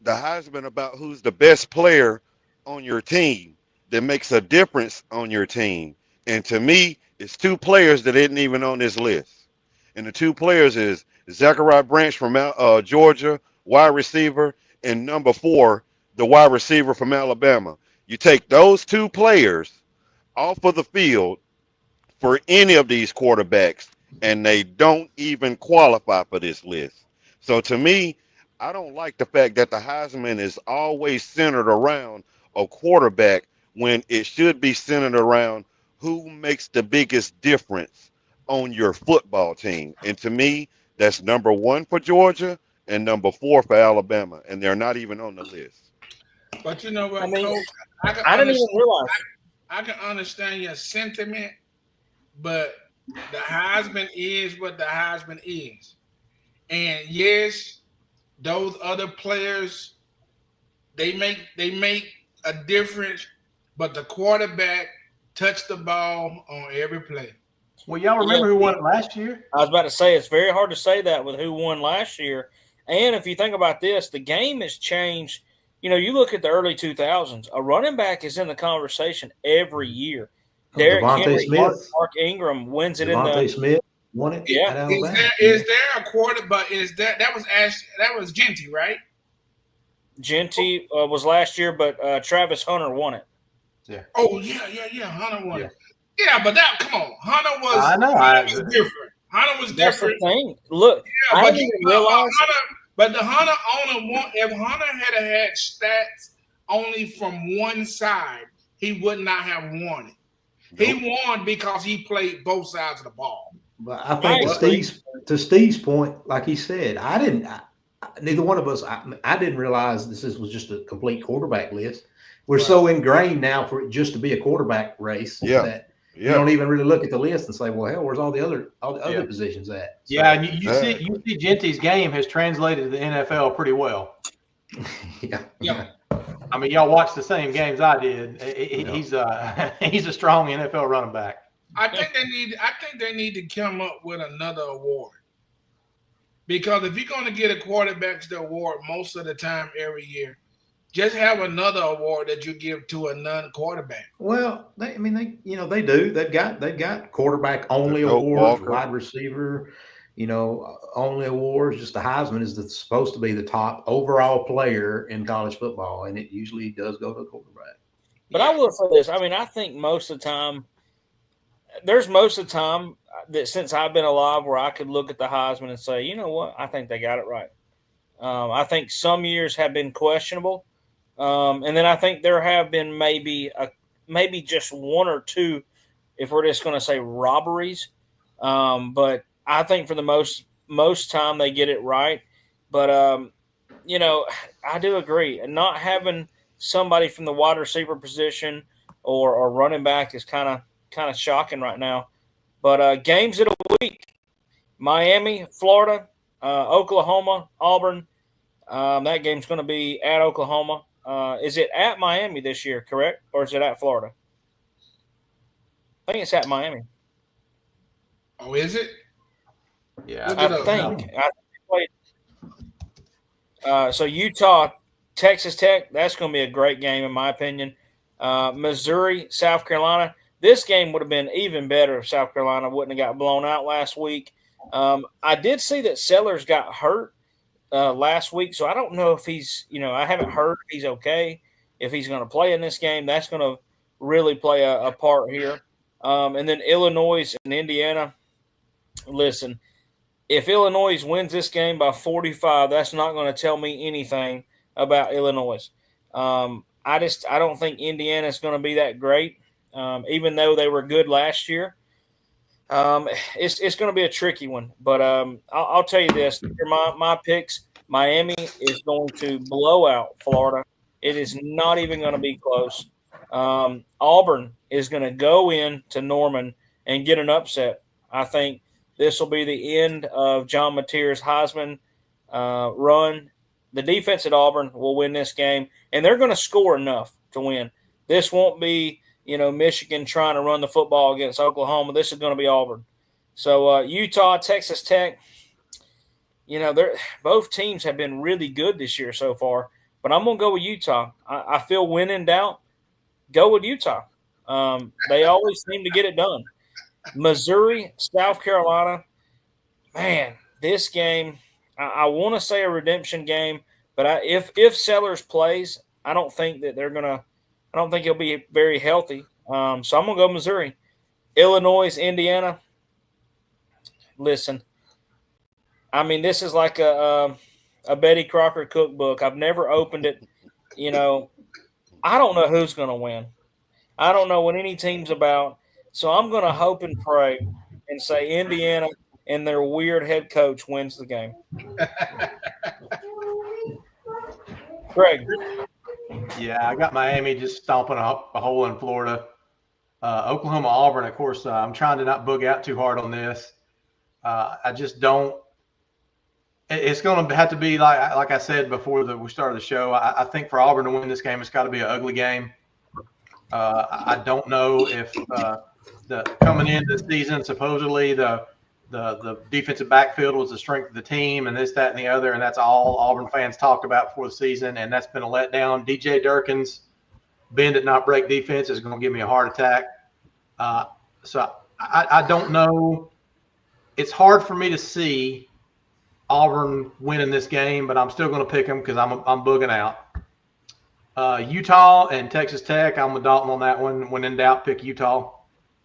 the Heisman about who's the best player on your team that makes a difference on your team. And to me, it's 2 players that isn't even on this list. And the 2 players is Zachariah Branch from Georgia, wide receiver, and number 4, the wide receiver from Alabama. You take those 2 players off of the field for any of these quarterbacks, and they don't even qualify for this list. So to me, I don't like the fact that the Heisman is always centered around a quarterback when it should be centered around who makes the biggest difference on your football team. And to me, that's number 1 for Georgia and number 4 for Alabama, and they're not even on the list. But you know what, I mean, Coach? I didn't even realize. I can understand your sentiment, but the Heisman is what the Heisman is. And yes, those other players, they make a difference, but the quarterback touched the ball on every play. Well, y'all remember who won it last year? I was about to say it's very hard to say that with who won last year. And if you think about this, the game has changed. You look at the early 2000s, a running back is in the conversation every year. Derrick Henry, Smith. Mark Ingram wins it Devontae Smith won it Yeah. at Alabama. Is there a quarterback? That was Genty, right? Genty was last year, but Travis Hunter won it. Yeah. Oh yeah. Hunter won it. Yeah, but come on, Hunter was. I know. Hunter was different. Hunter was That's different. the thing. Look, Yeah, I didn't realize. But the Hunter only won. If Hunter had stats only from one side, he would not have won it. Nope. He won because he played both sides of the ball. But I think to Steve's point, like he said, neither one of us, I didn't realize this was just a complete quarterback list. We're so ingrained now for it just to be a quarterback race that you don't even really look at the list and say, well, hell, where's all the other positions at? So, yeah, and you see Genty's game has translated to the NFL pretty well. Yeah. I mean, y'all watched the same games I did. He's a strong NFL running back. I think they need to come up with another award. Because if you're going to get a quarterback's award most of the time every year, just have another award that you give to a non-quarterback. Well, they do. They've got quarterback only awards, wide receiver, only awards. Just the Heisman is supposed to be the top overall player in college football, and it usually does go to the quarterback. But I will say this. I mean, I think most of the time that since I've been alive where I could look at the Heisman and say, you know what, I think they got it right. I think some years have been questionable. And then I think there have been maybe just 1 or 2, if we're just going to say robberies. But I think for the most time they get it right. But, I do agree. And not having somebody from the wide receiver position or running back is kind of shocking right now. But games of the week, Miami, Florida, Oklahoma, Auburn. That game's going to be at Oklahoma. Is it at Miami this year, correct? Or is it at Florida? I think it's at Miami. Oh, is it? Yeah, Look I it up. think. So Utah, Texas Tech, that's going to be a great game in my opinion. Missouri, South Carolina. This game would have been even better if South Carolina wouldn't have got blown out last week. I did see that Sellers got hurt last week, so I don't know if he's, I haven't heard if he's okay, if he's going to play in this game. That's going to really play a part here. And then Illinois and Indiana. Listen, if Illinois wins this game by 45, that's not going to tell me anything about Illinois. I don't think Indiana is going to be that great, even though they were good last year. It's going to be a tricky one, but I'll tell you this: my picks. Miami is going to blow out Florida. It is not even going to be close. Auburn is going to go in to Norman and get an upset. I think this will be the end of John Mateer's Heisman run. The defense at Auburn will win this game, and they're going to score enough to win. This won't be, Michigan trying to run the football against Oklahoma. This is going to be Auburn. So Utah, Texas Tech, both teams have been really good this year so far, but I'm going to go with Utah. I feel when in doubt, go with Utah. They always seem to get it done. Missouri, South Carolina, man, this game, I want to say a redemption game, but if Sellers plays, I don't think he'll be very healthy. So I'm going to go Missouri. Illinois, Indiana. Listen, I mean, this is like a Betty Crocker cookbook. I've never opened it. I don't know who's going to win. I don't know what any team's about. So I'm going to hope and pray and say Indiana and their weird head coach wins the game. Greg. Yeah, I got Miami just stomping a hole in Florida. Oklahoma, Auburn, of course, I'm trying to not bug out too hard on this. I just don't. It's going to have to be like I said before we started the show. I think for Auburn to win this game, it's got to be an ugly game. I don't know if coming into the season, supposedly the defensive backfield was the strength of the team and this, that, and the other, and that's all Auburn fans talked about before the season, and that's been a letdown. DJ Durkin's bend it not break defense is going to give me a heart attack. So I don't know. It's hard for me to see Auburn winning this game, but I'm still going to pick them because I'm bugging out. Utah and Texas Tech, I'm with Dalton on that one. When in doubt, pick Utah.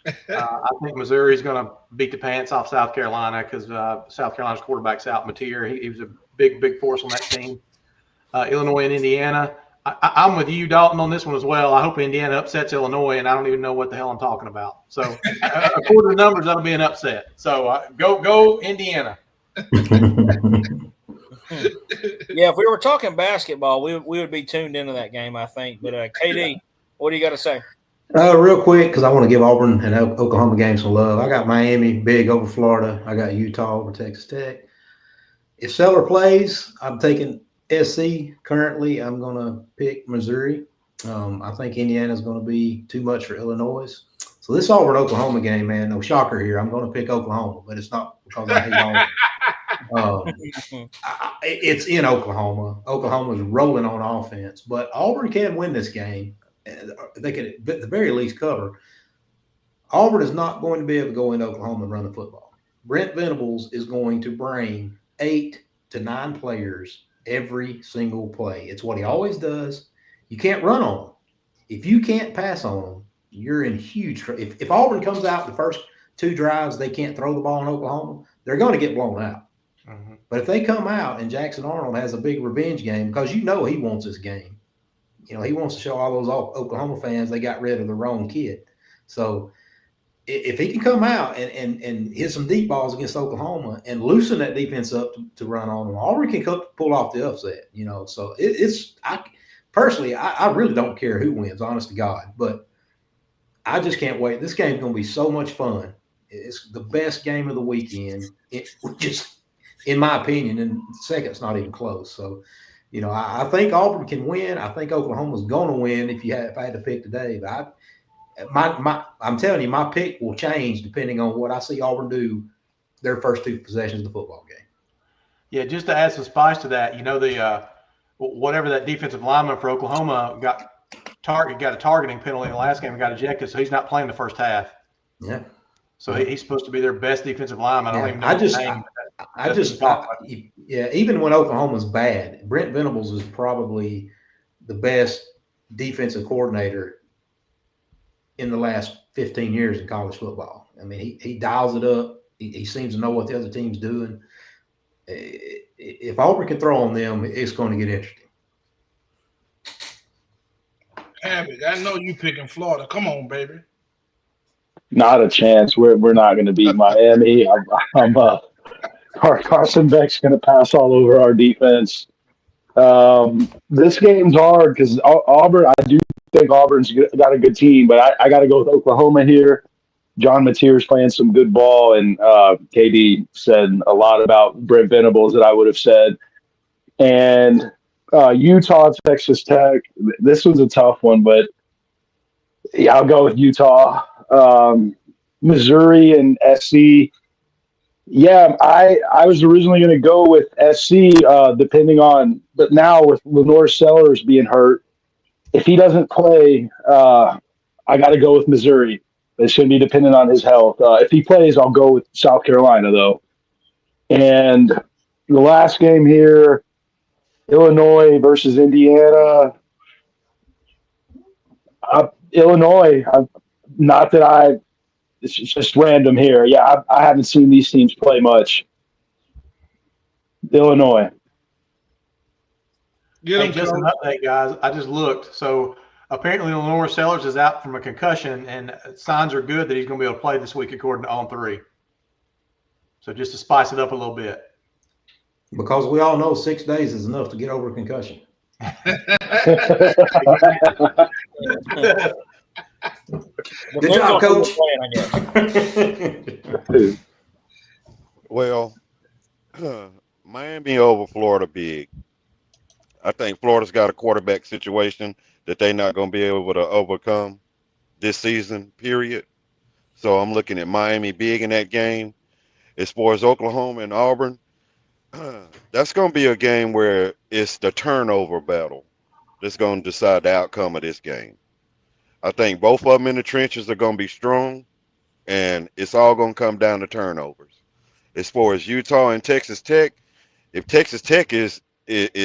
I think Missouri is going to beat the pants off South Carolina because South Carolina's quarterback's out. Mateer, he was a big force on that team. Illinois and Indiana. I'm with you, Dalton, on this one as well. I hope Indiana upsets Illinois, and I don't even know what the hell I'm talking about. So, according to the numbers, that'll be an upset. So, go Indiana. Yeah, if we were talking basketball, we would be tuned into that game, I think. But KD, what do you got to say? Real quick, because I want to give Auburn and Oklahoma game some love. I got Miami big over Florida. I got Utah over Texas Tech. If Seller plays, I'm taking SC. Currently, I'm going to pick Missouri. I think Indiana's going to be too much for Illinois. So this Auburn-Oklahoma game, man, no shocker here. I'm going to pick Oklahoma, but it's not because I hate Auburn. It's in Oklahoma. Oklahoma's rolling on offense, but Auburn can win this game. They could, at the very least, cover. Auburn is not going to be able to go into Oklahoma and run the football. Brent Venables is going to bring 8 to 9 players every single play. It's what he always does. You can't run on them. If you can't pass on them, you're in huge trouble. If Auburn comes out the first 2 drives, they can't throw the ball in Oklahoma, they're going to get blown out. Mm-hmm. But if they come out and Jackson Arnold has a big revenge game, because he wants this game. He wants to show all those Oklahoma fans they got rid of the wrong kid. So if he can come out and hit some deep balls against Oklahoma and loosen that defense up to run on them, Auburn can pull off the upset. So I really don't care who wins, honest to God. But I just can't wait. This game's going to be so much fun. It's the best game of the weekend. Just in my opinion, and second's not even close. So, I think Auburn can win. I think Oklahoma's going to win if I had to pick today. But I'm telling you, my pick will change depending on what I see Auburn do their first 2 possessions of the football game. Yeah, just to add some spice to that, the whatever that defensive lineman for Oklahoma got a targeting penalty in the last game and got ejected, so he's not playing the first half. Yeah. So he's supposed to be their best defensive lineman. I don't even know his name. Even when Oklahoma's bad, Brent Venables is probably the best defensive coordinator in the last 15 years in college football. I mean, he dials it up. He seems to know what the other team's doing. If Auburn can throw on them, it's going to get interesting. Havoc, I know you picking Florida. Come on, baby. Not a chance. We're not going to beat Miami. Carson Beck's going to pass all over our defense. This game's hard because Auburn. I do think Auburn's got a good team, but I got to go with Oklahoma here. John Mateer's playing some good ball, and KD said a lot about Brent Venables that I would have said. And Utah, Texas Tech. This was a tough one, but yeah, I'll go with Utah. Missouri and SC. Yeah, I was originally going to go with SC, but now with Lenore Sellers being hurt, if he doesn't play, I got to go with Missouri. It's going to be dependent on his health. If he plays, I'll go with South Carolina, though. And the last game here, Illinois versus Indiana. Illinois, it's just random here. Yeah, I haven't seen these teams play much. Illinois. Just an update, guys. I just looked. So apparently Lenore Sellers is out from a concussion, and signs are good that he's going to be able to play this week according to On3. So just to spice it up a little bit. Because we all know 6 days is enough to get over a concussion. Good job, Coach. Well, Miami over Florida big. I think Florida's got a quarterback situation that they're not going to be able to overcome this season, period. So I'm looking at Miami big in that game. As far as Oklahoma and Auburn, that's going to be a game where it's the turnover battle that's going to decide the outcome of this game. I think both of them in the trenches are going to be strong, and it's all going to come down to turnovers. As far as Utah and Texas Tech, if Texas Tech is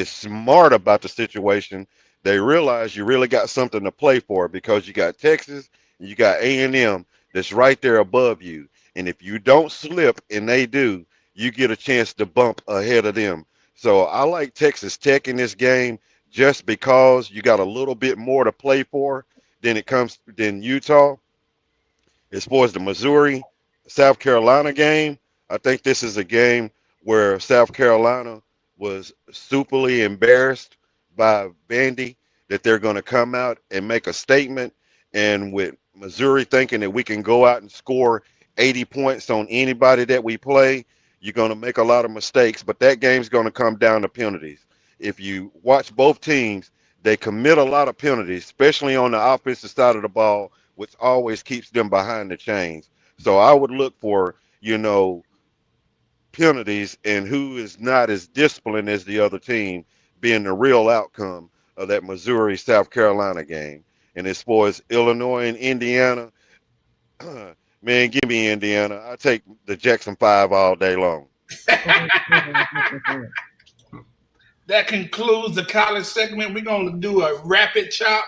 smart about the situation, they realize you really got something to play for because you got Texas and you got A&M that's right there above you. And if you don't slip and they do, you get a chance to bump ahead of them. So I like Texas Tech in this game just because you got a little bit more to play for than Utah. As far as the Missouri South Carolina game, I think this is a game where South Carolina was superly embarrassed by Vandy, that they're going to come out and make a statement. And with Missouri thinking that we can go out and score 80 points on anybody that we play, you're going to make a lot of mistakes. But that game's going to come down to penalties. If you watch both teams, they commit a lot of penalties, especially on the offensive side of the ball, which always keeps them behind the chains. So I would look for, penalties and who is not as disciplined as the other team being the real outcome of that Missouri-South Carolina game. And as far as Illinois and Indiana, man, give me Indiana. I take the Jackson 5 all day long. That concludes the college segment. We're going to do a rapid chop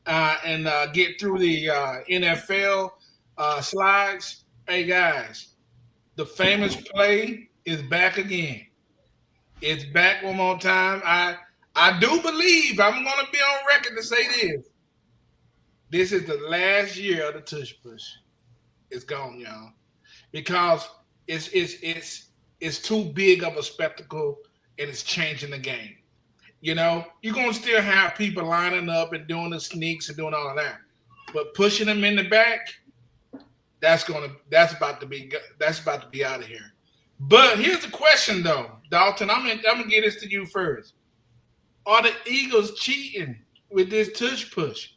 and get through the NFL slides. Hey, guys, the famous play is back again. It's back one more time. I do believe, I'm going to be on record to say this. This is the last year of the tush push. It's gone, y'all, because it's too big of a spectacle, and it's changing the game. You're going to still have people lining up and doing the sneaks and doing all of that, but pushing them in the back, that's about to be out of here. But here's the question, though, Dalton. I'm gonna get this to you first. Are the Eagles cheating with this tush push?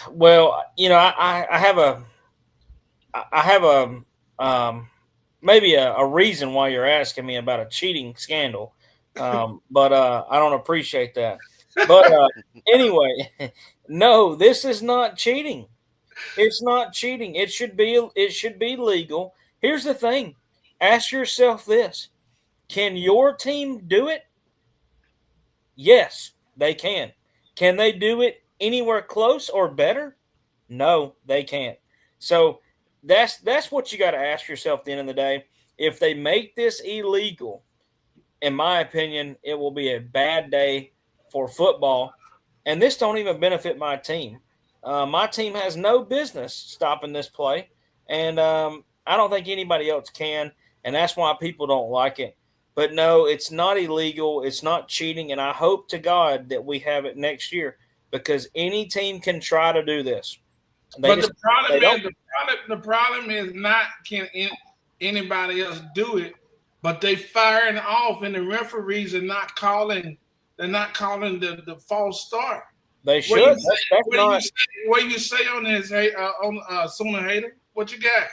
Well, I have maybe a reason why you're asking me about a cheating scandal, but I don't appreciate that. But anyway, no, this is not cheating. It's not cheating. It should be legal. Here's the thing. Ask yourself this. Can your team do it? Yes, they can. Can they do it anywhere close or better? No, they can't. So that's what you got to ask yourself at the end of the day. If they make this illegal, in my opinion, it will be a bad day for football. And this don't even benefit my team. My team has no business stopping this play. And I don't think anybody else can. And that's why people don't like it. But no, it's not illegal. It's not cheating. And I hope to God that we have it next year because any team can try to do this. The problem is not can anybody else do it, but they firing off and the referees are not calling. They're not calling the false start. They should. What you say on this? Sooner Hater, what you got?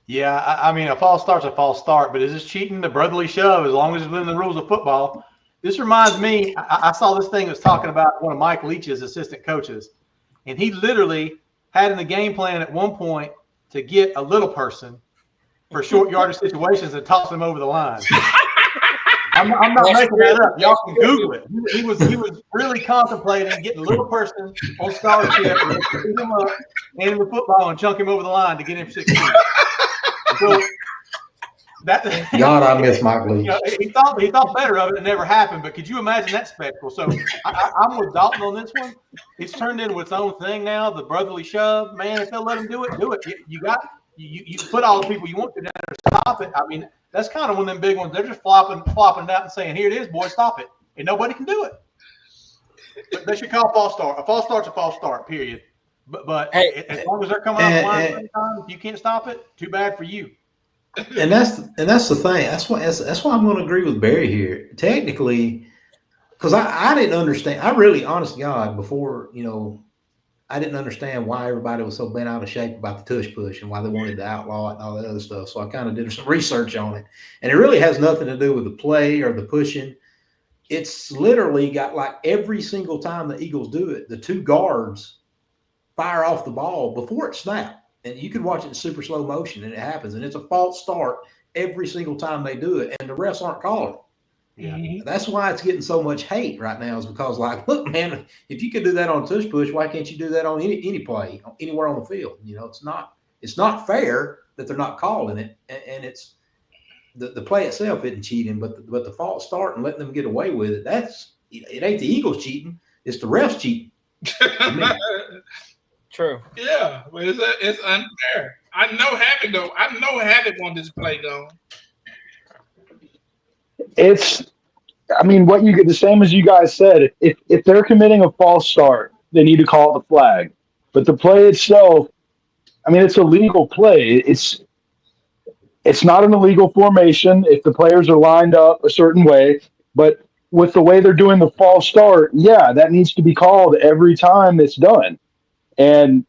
Yeah, I mean, a false start's a false start, but is this cheating? The brotherly shove, as long as it's within the rules of football. This reminds me, I saw this thing that was talking about one of Mike Leach's assistant coaches, and he literally had in the game plan at one point to get a little person for short yardage situations and toss them over the line. I'm not making that up. Y'all can Google it. He was really contemplating getting a little person on scholarship, pick him up, hand him the football, and chunk him over the line to get him 16. So God, I miss Mike Leach. He thought better of it. It never happened. But could you imagine that spectacle? So I'm with Dalton on this one. It's turned into its own thing now. The brotherly shove, man. If they'll let him do it, do it. You put all the people you want to down there to stop it. I mean, that's kind of one of them big ones. They're just flopping it out and saying, "Here it is, boys, stop it," and nobody can do it. But they should call a false start. A false start's a false start. Period. But hey, as long as they're coming off the line at the time, if you can't stop it, too bad for you. And that's the thing. That's why I'm going to agree with Barry here. Technically, because I didn't understand. I really, honest to God, before I didn't understand why everybody was so bent out of shape about the tush push and why they wanted to outlaw it and all that other stuff. So I kind of did some research on it, and it really has nothing to do with the play or the pushing. It's literally got like every single time the Eagles do it, the two guards fire off the ball before it snapped. And you can watch it in super slow motion, and it happens. And it's a false start every single time they do it, and the refs aren't calling it. Yeah. That's why it's getting so much hate right now is because, like, look, man, if you could do that on tush push, why can't you do that on any play, anywhere on the field? It's not fair that they're not calling it, and it's the play itself isn't cheating, but the false start and letting them get away with it, it ain't the Eagles cheating, it's the refs cheating. True. Yeah, but it's unfair. I know Havoc want this play going. What you get the same as you guys said. If they're committing a false start, they need to call the flag. But the play itself, it's a legal play. It's not an illegal formation if the players are lined up a certain way. But with the way they're doing the false start, yeah, that needs to be called every time it's done. And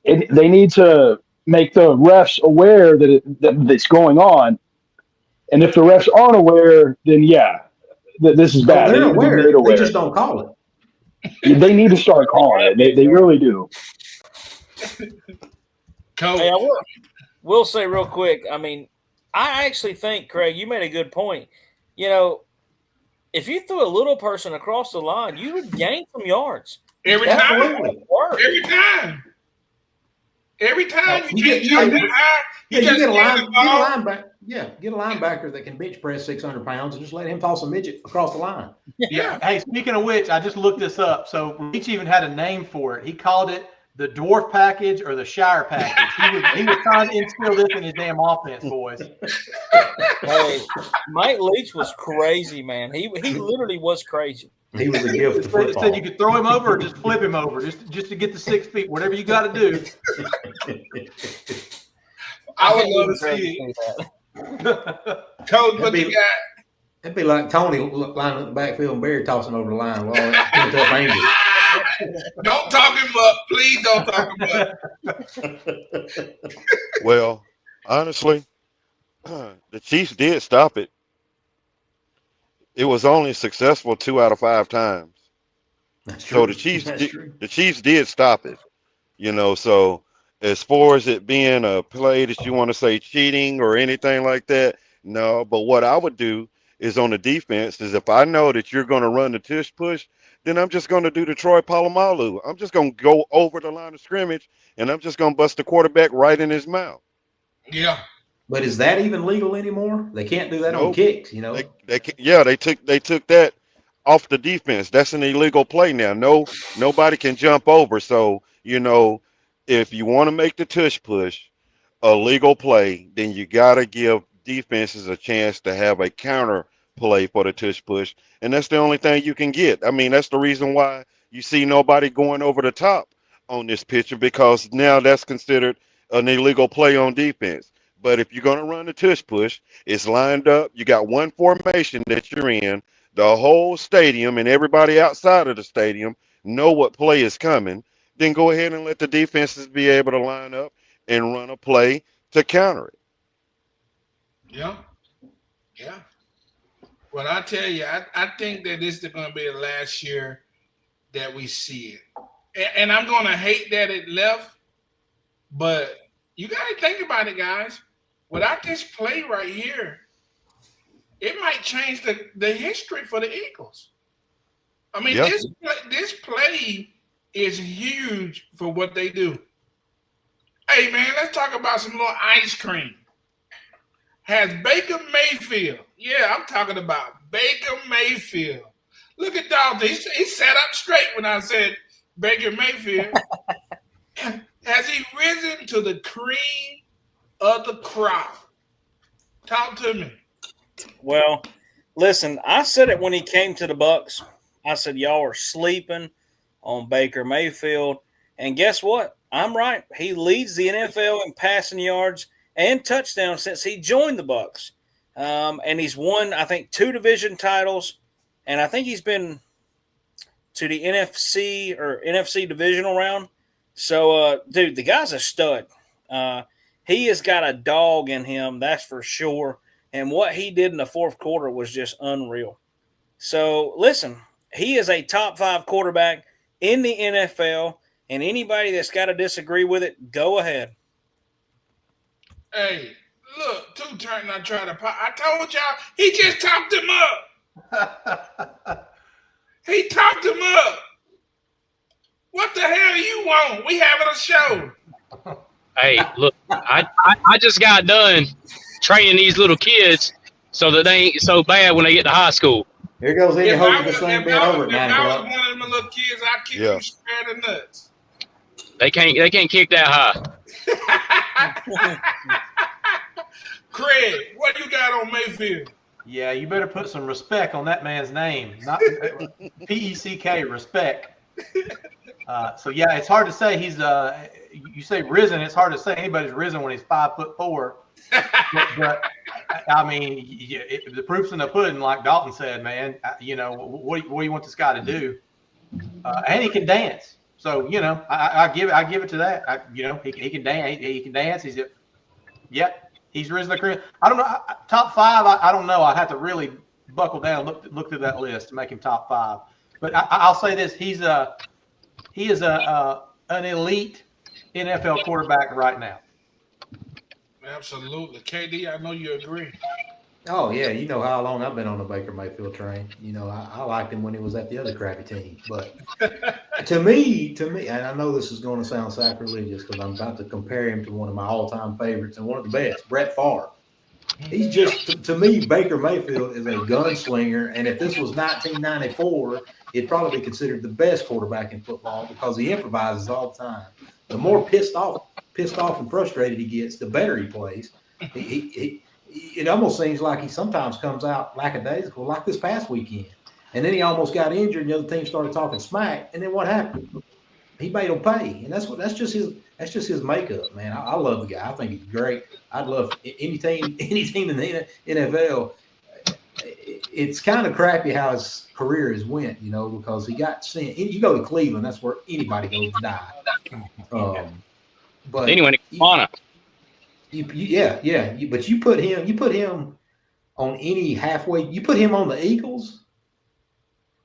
they need to make the refs aware that it's going on. And if the refs aren't aware, then yeah, this is bad. They're aware. They just don't call it. They need to start calling it. They really do. Hey, I will say real quick. I actually think, Craig, you made a good point. If you threw a little person across the line, you would gain some yards. Every time. You get a linebacker. Yeah, get a linebacker that can bench press 600 pounds and just let him toss a midget across the line. Yeah. Hey, speaking of which, I just looked this up. So Reach even had a name for it. He called it the dwarf package or the Shire package. He was trying to instill this in his damn offense, boys. Hey, Mike Leach was crazy, man. He literally was crazy. He was a gift to football. He said you could throw him over or just flip him over, just to get the 6 feet, whatever you got to do. I would love to see it. Coach, what you got? It'd be like Tony lining up the backfield and Barry tossing over the line. Well, that's tough angles. Don't talk him up. Please don't talk him up. Well, honestly, the Chiefs did stop it. It was only successful 2 out of 5 times. That's So true. the Chiefs did stop it. So as far as it being a play that you want to say cheating or anything like that, no. But what I would do is on the defense is if I know that you're going to run the tush push, then I'm just going to do the Troy Polamalu. I'm just going to go over the line of scrimmage and I'm just going to bust the quarterback right in his mouth. Yeah. But is that even legal anymore? They can't do that on Nope. kicks, They took that off the defense. That's an illegal play now. Nobody can jump over. So if you want to make the tush push a legal play, then you got to give defenses a chance to have a counter play for the tush push, and that's the only thing you can get. I mean, that's the reason why you see nobody going over the top on this picture, because now that's considered an illegal play on defense. But if you're going to run the tush push, it's lined up. You got one formation that you're in. The whole stadium and everybody outside of the stadium know what play is coming. Then go ahead and let the defenses be able to line up and run a play to counter it. Yeah. Yeah. Well, I tell you, I think that this is going to be the last year that we see it. And I'm going to hate that it left, but you got to think about it, guys. Without this play right here, it might change the history for the Eagles. I mean, Yeah. this play is huge for what they do. Hey, man, let's talk about some little ice cream. Has Baker Mayfield. Yeah, I'm talking about Baker Mayfield. Look at Dalton. He sat up straight when I said Baker Mayfield. Has he risen to the cream of the crop? Talk to me. Well, listen, I said it when he came to the Bucs. I said, y'all are sleeping on Baker Mayfield. And guess what? I'm right. He leads the NFL in passing yards and touchdowns since he joined the Bucs. And he's won, I think, 2 division titles. And I think he's been to the NFC divisional round. So, dude, the guy's a stud. He has got a dog in him, that's for sure. And what he did in the fourth quarter was just unreal. So, listen, he is a top 5 quarterback in the NFL. And anybody that's got to disagree with it, go ahead. Hey, look, two-turn not trying to pop. I told y'all, he just talked him up. He talked him up. What the hell do you want? We having a show. Hey, look, I just got done training these little kids so that they ain't so bad when they get to high school. Here goes any If hope I of was, this thing if being I over was, at if 9 I was o'clock. one of them little kids, I'd kick you square the nuts. They can't kick that high. Craig, what you got on Mayfield? Yeah, you better put some respect on that man's name. Not P-E-C-K, respect. So yeah, it's hard to say he's you say risen. It's hard to say anybody's risen when he's 5'4". But I mean, the proof's in the pudding, like Dalton said, man. What do you want this guy to do? And he can dance. So I give it to that. He can dance. He can dance. He's risen the career. I don't know. Top 5. I don't know. I'd have to really buckle down, look through that list to make him top 5. But I'll say this: he is an elite NFL quarterback right now. Absolutely, KD. I know you agree. Oh, yeah. You know how long I've been on the Baker Mayfield train. I liked him when he was at the other crappy team. But to me, and I know this is going to sound sacrilegious because I'm about to compare him to one of my all-time favorites and one of the best, Brett Favre. He's just, to me, Baker Mayfield is a gunslinger. And if this was 1994, he'd probably be considered the best quarterback in football because he improvises all the time. The more pissed off and frustrated he gets, the better he plays. It almost seems like he sometimes comes out lackadaisical, like this past weekend. And then he almost got injured, and the other team started talking smack. And then what happened? He made them pay, and that's just his makeup, man. I love the guy. I think he's great. I'd love any team in the NFL. it's kind of crappy how his career has went, because he got sent. You go to Cleveland, that's where anybody goes to die. But anyway, but you put him on any halfway. You put him on the Eagles.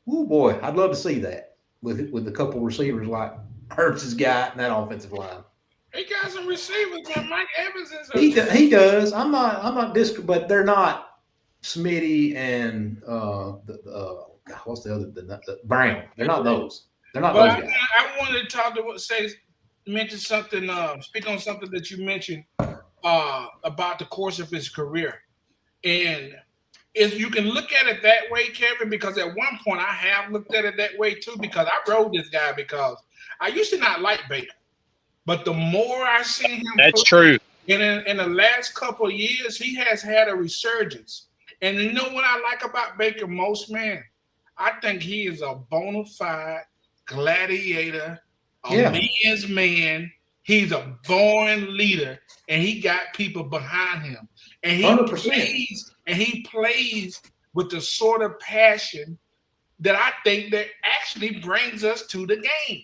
Oh boy, I'd love to see that with a couple receivers like Hurts has got in that offensive line. He got some receivers, man. Mike Evans is. He does. I'm not but they're not Smitty and what's the other? The Brown. They're not those. They're not those guys. I wanted to mention something. Speak on something that you mentioned about the course of his career, and if you can look at it that way, Kevin, because at one point I have looked at it that way too, because I rode this guy because I used to not like Baker, but the more I see him, that's true. In the last couple of years, he has had a resurgence. And you know what I like about Baker most, man? I think he is a bona fide gladiator, man's man. He's a born leader, and he got people behind him. And he 100%. plays with the sort of passion that I think that actually brings us to the game.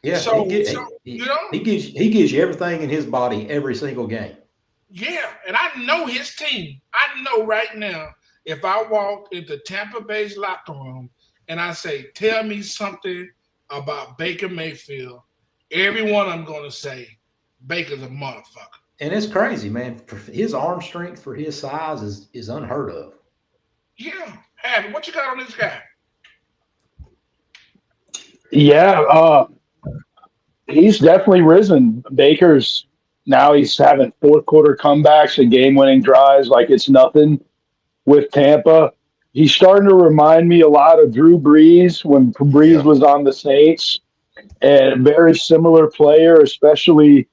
Yeah, he gives you everything in his body every single game. Yeah, and I know his team. I know right now, if I walk into Tampa Bay's locker room and I say, tell me something about Baker Mayfield, everyone I'm going to say, Baker's a motherfucker. And it's crazy, man. His arm strength for his size is unheard of. Yeah. Abby, what you got on this guy? Yeah, he's definitely risen. Baker's now he's having fourth quarter comebacks and game-winning drives like it's nothing with Tampa. He's starting to remind me a lot of Drew Brees when Brees was on the Saints, and a very similar player, especially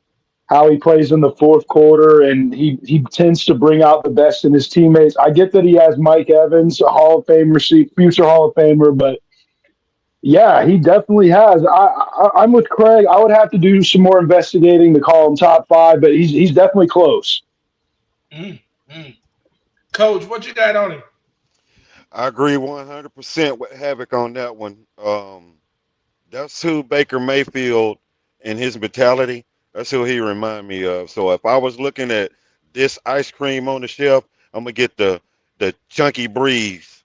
how he plays in the fourth quarter, and he tends to bring out the best in his teammates. I get that he has Mike Evans, a Hall of Fame future Hall of Famer, but yeah, he definitely has. I'm with Craig. I would have to do some more investigating to call him top 5, but he's definitely close. Coach, what you got on him? I agree 100% with Havoc on that one. That's who Baker Mayfield and his mentality, that's who he remind me of. So if I was looking at this ice cream on the shelf, I'm going to get the Chunky Breeze.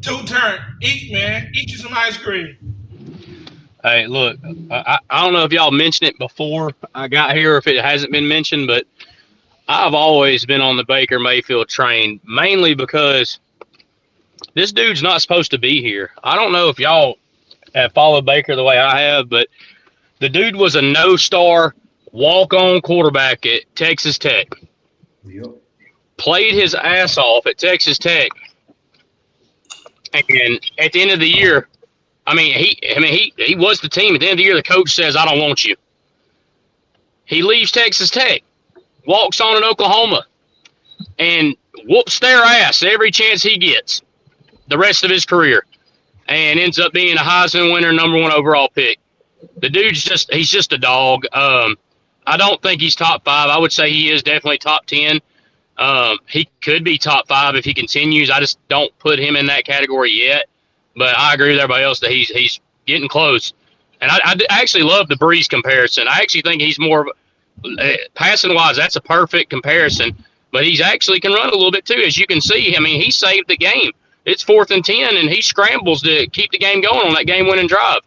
Two-turn. Eat, man. Eat you some ice cream. Hey, look, I don't know if y'all mentioned it before I got here, if it hasn't been mentioned, but I've always been on the Baker Mayfield train, mainly because this dude's not supposed to be here. I don't know if y'all have followed Baker the way I have, but the dude was a no-star, walk-on quarterback at Texas Tech. Yep. Played his ass off at Texas Tech. And at the end of the year, he was the team. At the end of the year, the coach says, I don't want you. He leaves Texas Tech, walks on in Oklahoma, and whoops their ass every chance he gets the rest of his career, and ends up being a Heisman winner, #1 overall pick. The dude's he's just a dog. I don't think he's top 5. I would say he is definitely top 10. He could be top 5 if he continues. I just don't put him in that category yet. But I agree with everybody else that he's getting close. And I actually love the Breeze comparison. I actually think he's more passing-wise, that's a perfect comparison. But he's actually can run a little bit too, as you can see. I mean, he saved the game. It's 4th and 10, and he scrambles to keep the game going on that game-winning drive.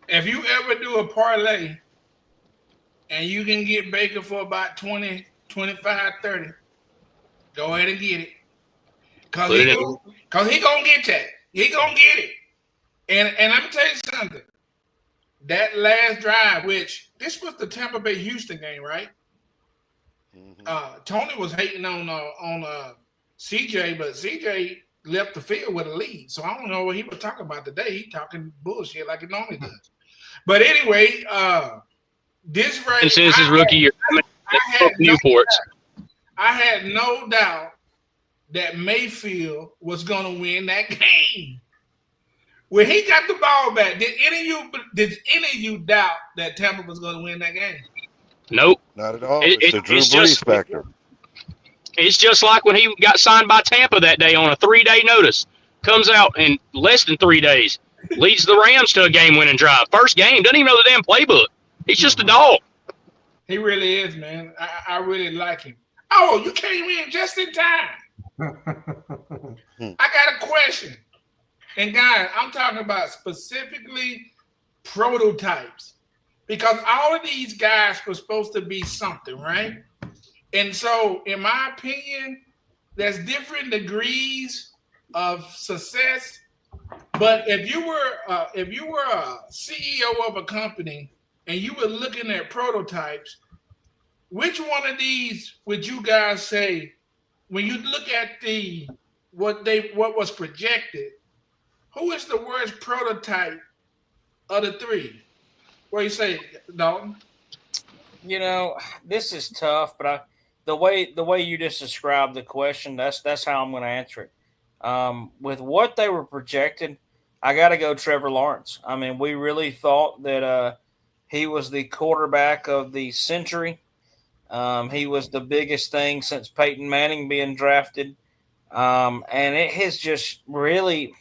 If you ever do a parlay and you can get Baker for about 20, 25, 30, go ahead and get it. Because he going to get that. He going to get it. And let me tell you something. That last drive, which this was the Tampa Bay Houston game, right? Mm-hmm. Tony was hating on CJ, but CJ left the field with a lead. So I don't know what he was talking about today. He talking bullshit like he normally does. But anyway, this right. And since his rookie year, I had no doubt that Mayfield was going to win that game. When he got the ball back, did any of you doubt that Tampa was going to win that game? Nope. Not at all. It- It's it- the Drew it's Brees just- factor. It's just like when he got signed by Tampa that day on a 3-day notice. Comes out in less than 3 days. Leads the Rams to a game-winning drive. First game, doesn't even know the damn playbook. He's just a dog. He really is, man. I really like him. Oh, you came in just in time. I got a question. And guys, I'm talking about specifically prototypes. Because all of these guys were supposed to be something, right? And so, in my opinion, there's different degrees of success. But if you were a CEO of a company and you were looking at prototypes, which one of these would you guys say when you look at what was projected? Who is the worst prototype of the three? What do you say, Dalton? You know, this is tough, but the way you just described the question, that's how I'm going to answer it. With what they were projected, I got to go Trevor Lawrence. I mean, we really thought that he was the quarterback of the century. He was the biggest thing since Peyton Manning being drafted. And it has just really,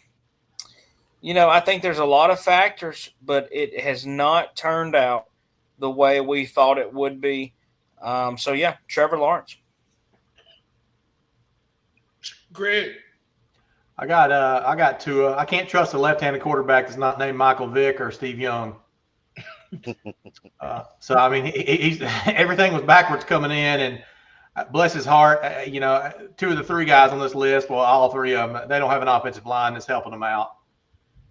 I think there's a lot of factors, but it has not turned out the way we thought it would be. So yeah, Trevor Lawrence. Greg. I got Tua. I can't trust a left-handed quarterback that's not named Michael Vick or Steve Young. So I mean, he's everything was backwards coming in, and bless his heart, two of the three guys on this list, well, all three of them, they don't have an offensive line that's helping them out.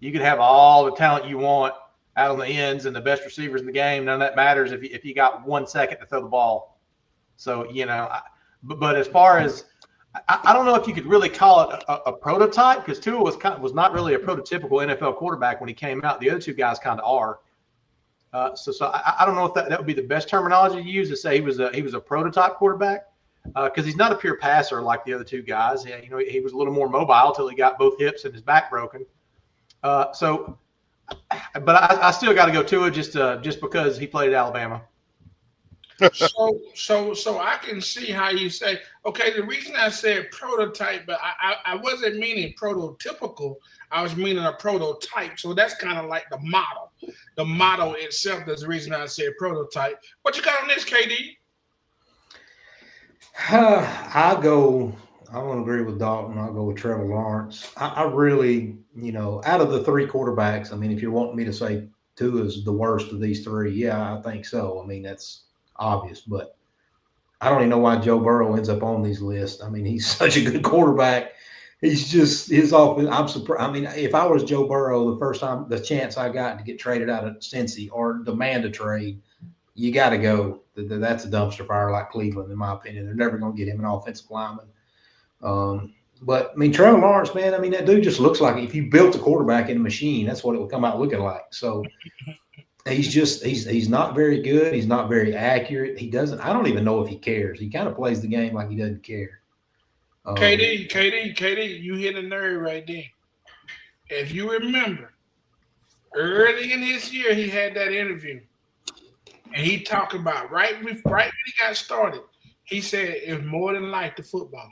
You could have all the talent you want out on the ends and the best receivers in the game. None of that matters if you got 1 second to throw the ball. So but as far as I don't know if you could really call it a prototype, because Tua was not really a prototypical NFL quarterback when he came out. The other two guys kind of are. So I don't know if that would be the best terminology to use to say he was a prototype quarterback, because he's not a pure passer like the other two guys. He was a little more mobile till he got both hips and his back broken. But I still got to go Tua just because he played at Alabama. So I can see how you say, okay, the reason I said prototype, but I wasn't meaning prototypical. I was meaning a prototype. So that's kind of like the model. The model itself is the reason I said prototype. What you got on this, KD? I want to agree with Dalton. I'll go with Trevor Lawrence. I really, out of the three quarterbacks, I mean, if you're wanting me to say Tua is the worst of these three, yeah, I think so. I mean, that's obvious, but I don't even know why Joe Burrow ends up on these lists. I mean, he's such a good quarterback. He's just his offense. I'm surprised. I mean, if I was Joe Burrow, the chance I got to get traded out of Cincy or demand a trade, you got to go. That's a dumpster fire like Cleveland, in my opinion. They're never going to get him an offensive lineman. But I mean, Trevor Lawrence, man, I mean, that dude just looks like if you built a quarterback in a machine, that's what it would come out looking like. So he's not very good. He's not very accurate. I don't even know if he cares. He kind of plays the game like he doesn't care. KD, you hit a nerve right there. If you remember, early in this year, he had that interview. And he talked about right when he got started, he said it's more than life to football.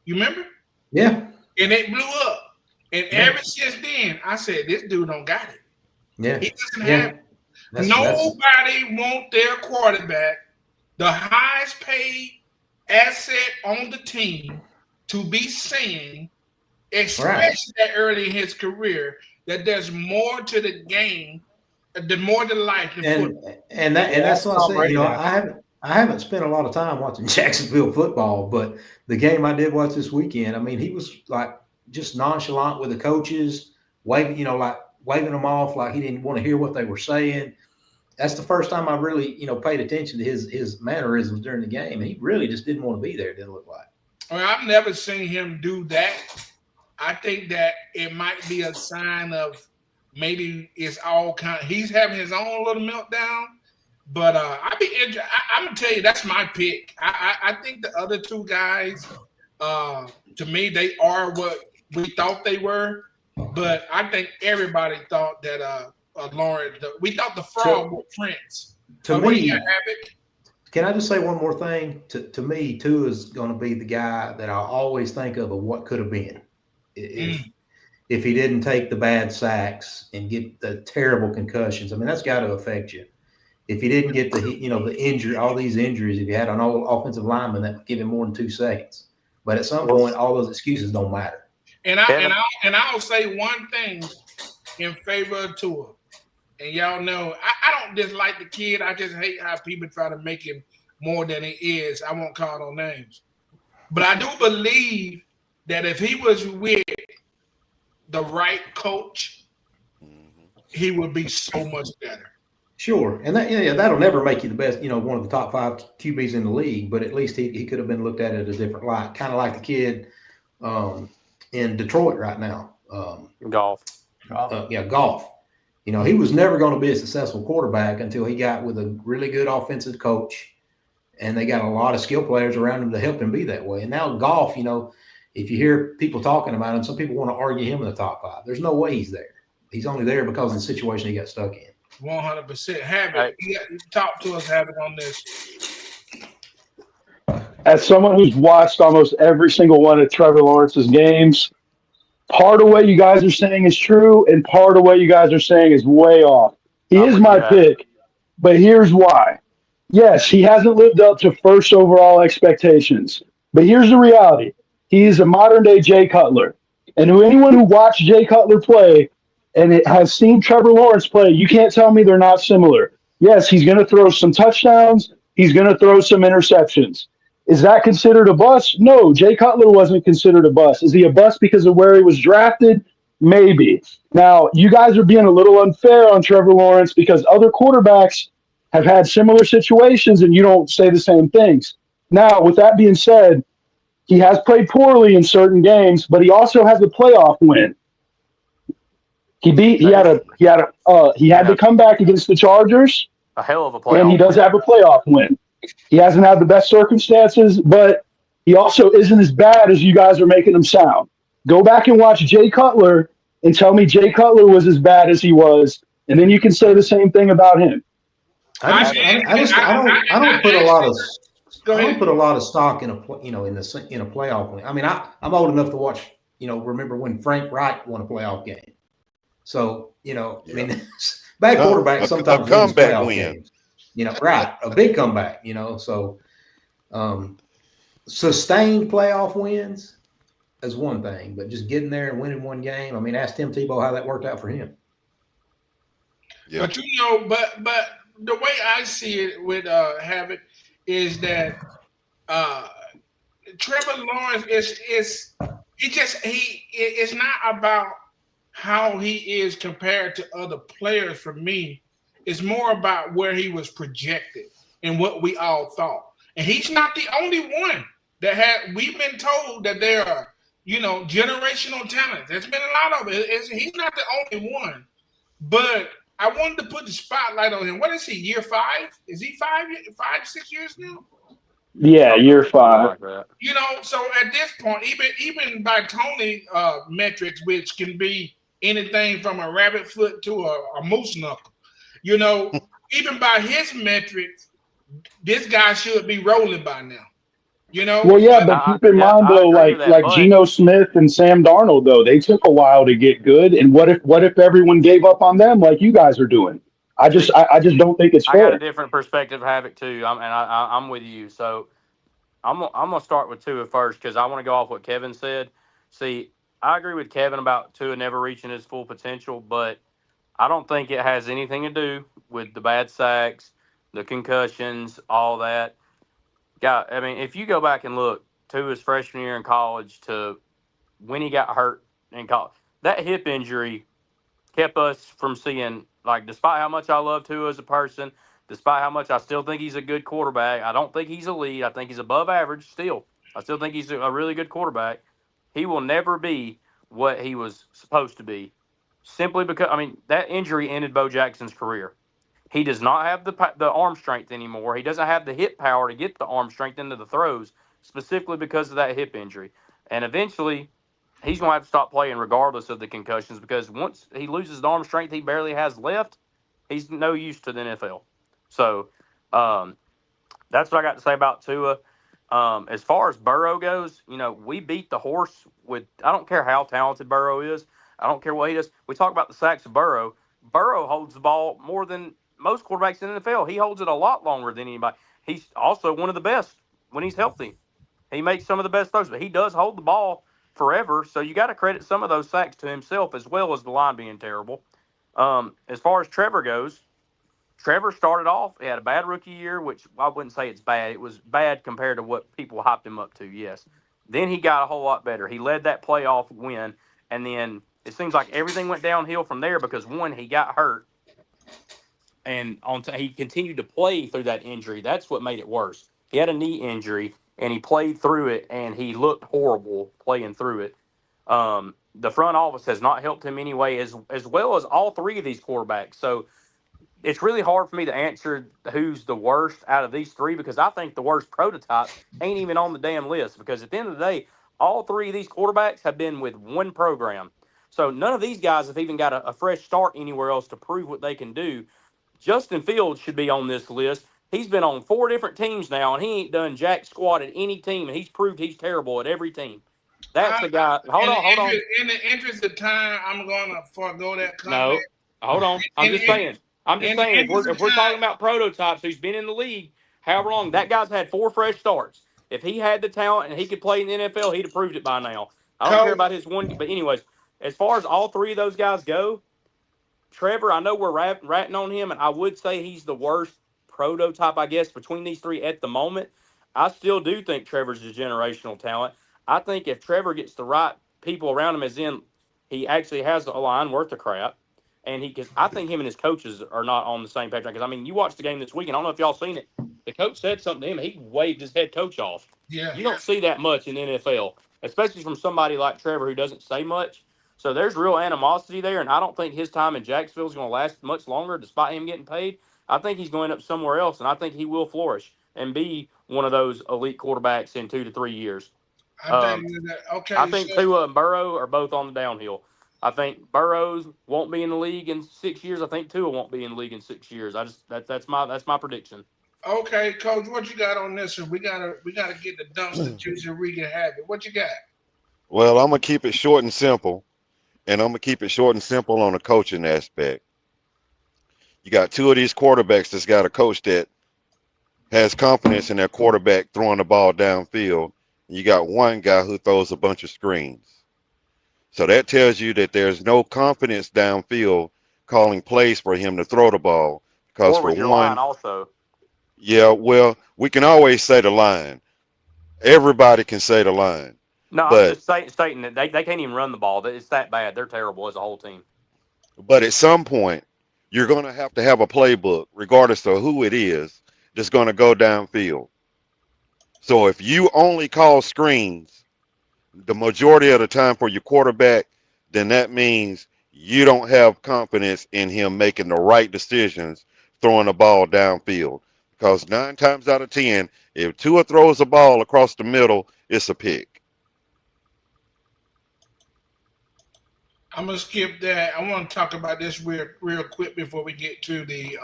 You remember? Yeah. And it blew up. And ever since then, I said, this dude don't got it. Yeah. He doesn't have it. Nobody want their quarterback, the highest paid asset on the team, to be saying, especially that early in his career, that there's more to the game, more than life than football. And that's what I said. I haven't spent a lot of time watching Jacksonville football, but the game I did watch this weekend, I mean, he was like just nonchalant with the coaches, waving them off like he didn't want to hear what they were saying. That's the first time I really, paid attention to his mannerisms during the game. And he really just didn't want to be there, it didn't look like. Well, I've never seen him do that. I think that it might be a sign of maybe it's all he's having his own little meltdown. But I'd be interested. I'm gonna tell you, that's my pick. I think the other two guys, to me, they are what we thought they were. But I think everybody thought that Lawrence. We thought the fraud was Prince. To me, Can I just say one more thing? To me, Tua is going to be the guy that I always think of what could have been if he didn't take the bad sacks and get the terrible concussions. I mean, that's got to affect you. If he didn't get the injury, all these injuries, if you had an old offensive lineman that would give him more than 2 seconds. But at some point, all those excuses don't matter. And I'll say one thing in favor of Tua. And y'all know I don't dislike the kid. I just hate how people try to make him more than he is. I won't call no names. But I do believe that if he was with the right coach, he would be so much better. Sure. And that'll never make you the best, one of the top 5 QBs in the league, but at least he could have been looked at it a different light, kind of like the kid in Detroit right now. Golf. Golf. He was never going to be a successful quarterback until he got with a really good offensive coach, and they got a lot of skill players around him to help him be that way. And now Golf, if you hear people talking about him, some people want to argue him in the top 5. There's no way he's there. He's only there because of the situation he got stuck in. 100%. Habit. Talk to us, Habit, on this. As someone who's watched almost every single one of Trevor Lawrence's games, part of what you guys are saying is true, and part of what you guys are saying is way off. He is my pick, but here's why. Yes, he hasn't lived up to first overall expectations, but here's the reality. He is a modern-day Jay Cutler, and anyone who watched Jay Cutler play and it has seen Trevor Lawrence play, you can't tell me they're not similar. Yes, he's going to throw some touchdowns. He's going to throw some interceptions. Is that considered a bust? No, Jay Cutler wasn't considered a bust. Is he a bust because of where he was drafted? Maybe. Now, you guys are being a little unfair on Trevor Lawrence because other quarterbacks have had similar situations and you don't say the same things. Now, with that being said, he has played poorly in certain games, but he also has a playoff win. He had to come back against the Chargers. A hell of a playoff. And he does have a playoff win. He hasn't had the best circumstances, but he also isn't as bad as you guys are making him sound. Go back and watch Jay Cutler and tell me Jay Cutler was as bad as he was, and then you can say the same thing about him. I don't put a lot of stock in a playoff win. I mean, I'm old enough to watch. Remember when Frank Wright won a playoff game. So I mean, bad quarterbacks sometimes a comeback win. Games. Right, a big comeback. So sustained playoff wins is one thing, but just getting there and winning one game. I mean, ask Tim Tebow how that worked out for him. Yeah. But but the way I see it with Habit is that Trevor Lawrence it's not about how he is compared to other players. For me, it's more about where he was projected and what we all thought. And he's not the only one that we've been told that there are, generational talent. There's been a lot of it. He's not the only one. But I wanted to put the spotlight on him. What is he, year 5? Is he 6 years now? Yeah, year 5. So at this point, even by Tony metrics, which can be anything from a rabbit foot to a moose knuckle, even by his metrics, this guy should be rolling by now. Well, yeah, but keep in mind though, like Geno Smith and Sam Darnold, though they took a while to get good. And what if everyone gave up on them like you guys are doing? I just don't think it's fair. I got a different perspective of Havoc too, I'm with you. So I'm gonna start with Tua first because I want to go off what Kevin said. See, I agree with Kevin about Tua never reaching his full potential, but I don't think it has anything to do with the bad sacks, the concussions, all that. I mean, if you go back and look to his freshman year in college to when he got hurt in college, that hip injury kept us from seeing, despite how much I love Tua as a person, despite how much I still think he's a good quarterback, I don't think he's elite. I think he's above average still. I still think he's a really good quarterback. He will never be what he was supposed to be simply because, that injury ended Bo Jackson's career. He does not have the arm strength anymore. He doesn't have the hip power to get the arm strength into the throws, specifically because of that hip injury. And eventually, he's going to have to stop playing regardless of the concussions because once he loses the arm strength he barely has left, he's no use to the NFL. So, That's what I got to say about Tua. As far as Burrow goes, we beat the horse with. I don't care how talented Burrow is. I don't care what he does. We talk about the sacks of Burrow. Burrow holds the ball more than most quarterbacks in the NFL. He holds it a lot longer than anybody. He's also one of the best when he's healthy. He makes some of the best throws, but he does hold the ball forever. So you got to credit some of those sacks to himself as well as the line being terrible. As far as Trevor goes, Trevor started off, he had a bad rookie year, which I wouldn't say it's bad. It was bad compared to what people hyped him up to, yes. Then he got a whole lot better. He led that playoff win, and then it seems like everything went downhill from there because, one, he got hurt, and he continued to play through that injury. That's what made it worse. He had a knee injury, and he played through it, and he looked horrible playing through it. The front office has not helped him anyway, as well as all three of these quarterbacks. So it's really hard for me to answer who's the worst out of these three because I think the worst prototype ain't even on the damn list because at the end of the day, all three of these quarterbacks have been with one program. So none of these guys have even got a fresh start anywhere else to prove what they can do. Justin Fields should be on this list. He's been on 4 different teams now, and he ain't done jack squat at any team, and he's proved he's terrible at every team. That's the guy. Hold on. In the interest of time, I'm going to forego that No, comment. hold on. I'm just saying, if we're talking about prototypes who's been in the league, however long, that guy's had 4 fresh starts. If he had the talent and he could play in the NFL, he'd have proved it by now. I don't care about his one. But anyways, as far as all three of those guys go, Trevor, I know we're ratting on him, and I would say he's the worst prototype, I guess, between these three at the moment. I still do think Trevor's a generational talent. I think if Trevor gets the right people around him, as in he actually has a line worth of crap, and I think him and his coaches are not on the same page. Because, I mean, you watched the game this weekend. I don't know if y'all seen it. The coach said something to him. He waved his head coach off. Yeah. You don't see that much in the NFL, especially from somebody like Trevor who doesn't say much. So there's real animosity there, and I don't think his time in Jacksonville is going to last much longer despite him getting paid. I think he's going up somewhere else, and I think he will flourish and be one of those elite quarterbacks in 2 to 3 years. I think Tua and Burrow are both on the downhill. I think Burrows won't be in the league in 6 years. I think Tua won't be in the league in 6 years. That's my prediction. Okay, Coach, what you got on this one? We gotta get the dumpster juice and we can have it. What you got? Well, I'm gonna keep it short and simple, and I'm gonna keep it short and simple on the coaching aspect. You got 2 of these quarterbacks that's got a coach that has confidence in their quarterback throwing the ball downfield. And you got one guy who throws a bunch of screens. So that tells you that there's no confidence downfield calling plays for him to throw the ball. Because or with for your one, line also. Yeah, well, we can always say the line. Everybody can say the line. No, I'm But just stating that they can't even run the ball. It's that bad. They're terrible as a whole team. but at some point, you're going to have a playbook, regardless of who it is, that's going to go downfield. So if you only call screens the majority of the time for your quarterback, then that means you don't have confidence in him making the right decisions throwing the ball downfield. Because 9 times out of 10, if Tua throws a ball across the middle, it's a pick. I'm gonna skip that. I want to talk about this real quick before we get to the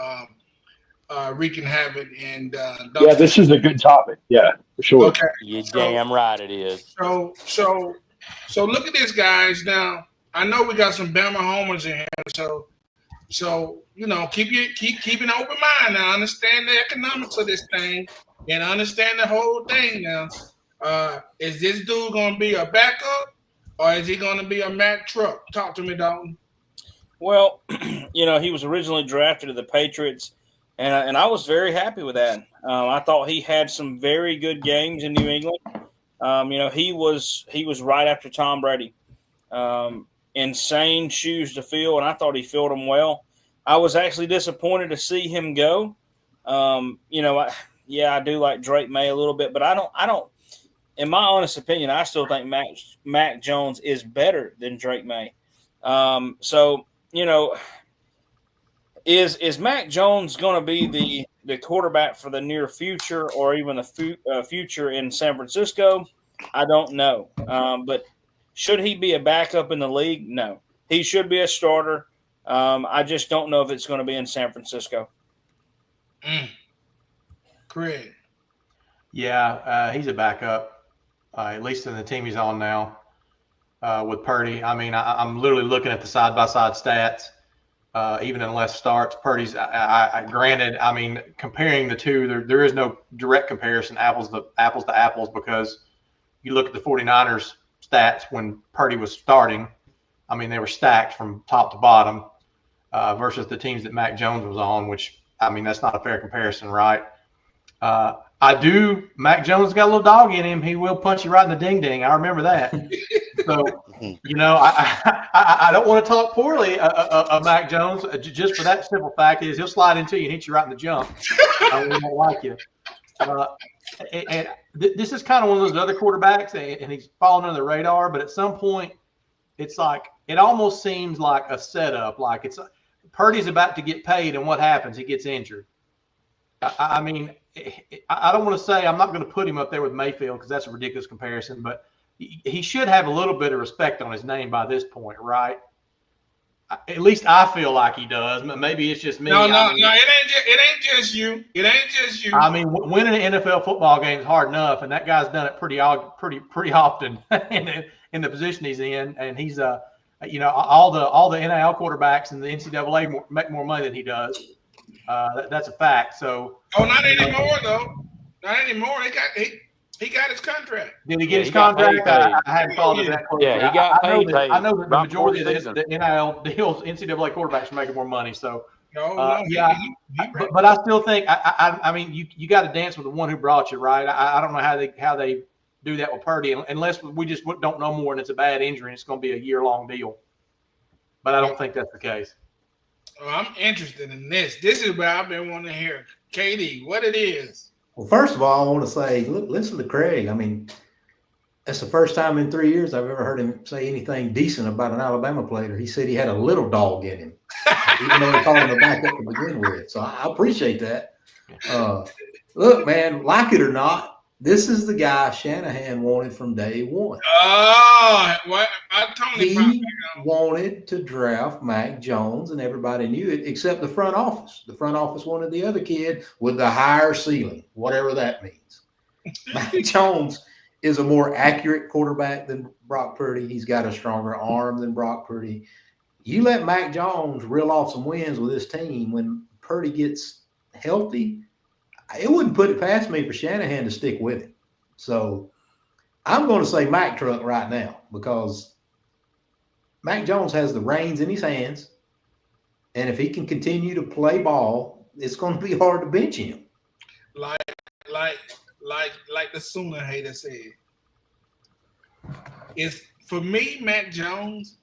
wreaking havoc and yeah, this is a good topic. Yeah, for sure. Okay, You damn right it is. So look at this, guys. Now I know we got some Bama homers in here, so keep an open mind now. Understand the economics of this thing and understand the whole thing now. Is this dude gonna be a backup or is he gonna be a Mack truck? Talk to me, Dalton. Well, he was originally drafted to the Patriots, and I was very happy with that. I thought he had some very good games in New England. He was right after Tom Brady. Insane shoes to fill, and I thought he filled them well. I was actually disappointed to see him go. I do like Drake May a little bit, but I don't. In my honest opinion, I still think Mac Jones is better than Drake May. Is Mac Jones going to be the quarterback for the near future or even the future in San Francisco? I don't know. But should he be a backup in the league? No. He should be a starter. I just don't know if it's going to be in San Francisco. Craig. Yeah, he's a backup, at least in the team he's on now with Purdy. I mean, I'm literally looking at the side-by-side stats. Even in less starts, Purdy's. Granted, I mean, comparing the two, there is no direct comparison, apples to apples, because you look at the 49ers stats when Purdy was starting. I mean, they were stacked from top to bottom versus the teams that Mac Jones was on, which, I mean, that's not a fair comparison, right? Mac Jones got a little dog in him. He will punch you right in the ding-ding. I remember that. So, you know, I don't want to talk poorly of Mac Jones just for that simple fact is he'll slide into you and hit you right in the jump. I really don't like you. This is kind of one of those other quarterbacks, and he's falling under the radar. But at some point, it's like it almost seems like a setup. Like Purdy's about to get paid, and what happens? He gets injured. I mean, I don't want to say I'm not going to put him up there with Mayfield because that's a ridiculous comparison, but he should have a little bit of respect on his name by this point, right? At least I feel like he does. Maybe it's just me. No, it ain't just you. It ain't just you. I mean, winning an NFL football game is hard enough, and that guy's done it pretty often in the position he's in. And he's you know, all the NIL quarterbacks in the NCAA make more money than he does. That's a fact. So. Oh, not anymore though. Not anymore. He got his contract. Did he get his contract? I hadn't followed that closely. Yeah, he got paid. I know that the majority of the NIL deals, NCAA quarterbacks are making more money. So, but I still think, I mean, you got to dance with the one who brought you, right? I don't know how they do that with Purdy, unless we just don't know more and it's a bad injury and it's going to be a year-long deal. But I don't think that's the case. Well, I'm interested in this. This is where I've been wanting to hear, KD, what it is. Well, first of all, I want to say, look, listen to Craig. I mean, that's the first time in 3 years I've ever heard him say anything decent about an Alabama player. He said he had a little dog in him, even though he called him a backup to begin with. So I appreciate that. Look, man, like it or not, this is the guy Shanahan wanted from day one. Oh, what? He wanted to draft Mac Jones, and everybody knew it except the front office. The front office wanted the other kid with the higher ceiling, whatever that means. Mac Jones is a more accurate quarterback than Brock Purdy. He's got a stronger arm than Brock Purdy. You let Mac Jones reel off some wins with this team when Purdy gets healthy, it wouldn't put it past me for Shanahan to stick with him. So I'm going to say Mac truck right now because Mac Jones has the reins in his hands, and if he can continue to play ball, it's going to be hard to bench him. Like the Sooner hater said, it's for me, Mac Jones.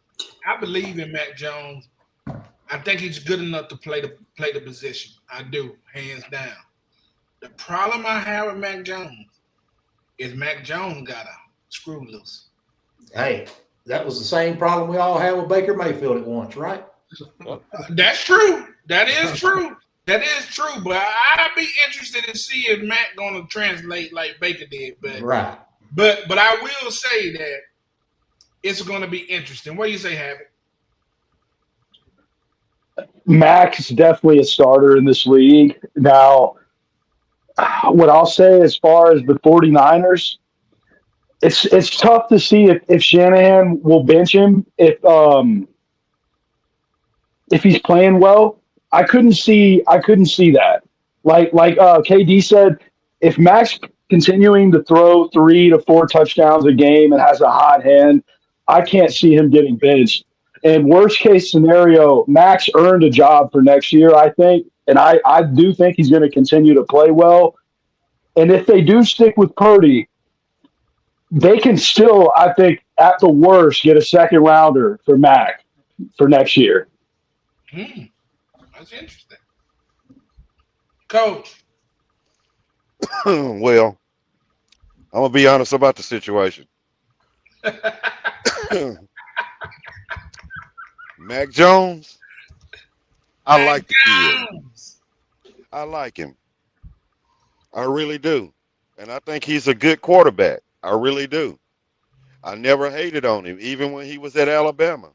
I believe in Mac Jones. I think he's good enough to play the position. I do, hands down. The problem I have with Mac Jones is Mac Jones got a screw loose. Hey, that was the same problem we all had with Baker Mayfield at once, right? That's true. That is true. That is true. But I'd be interested to see if Mac going to translate like Baker did. But right. But I will say that it's going to be interesting. What do you say, Habit? Mac's definitely a starter in this league. Now, what I'll say as far as the 49ers, it's tough to see if Shanahan will bench him if he's playing well. I couldn't see that. Like KD said, if Mac's continuing to throw 3 to 4 touchdowns a game and has a hot hand, I can't see him getting benched. And worst case scenario, Mac's earned a job for next year, I think. And I do think he's going to continue to play well. And if they do stick with Purdy, they can still, I think, at the worst, get a second rounder for Mac for next year. That's interesting. Coach. Well, I'm going to be honest about the situation. Mac Jones, I like the kid. I like him. I really do. And I think he's a good quarterback. I really do. I never hated on him, even when he was at Alabama.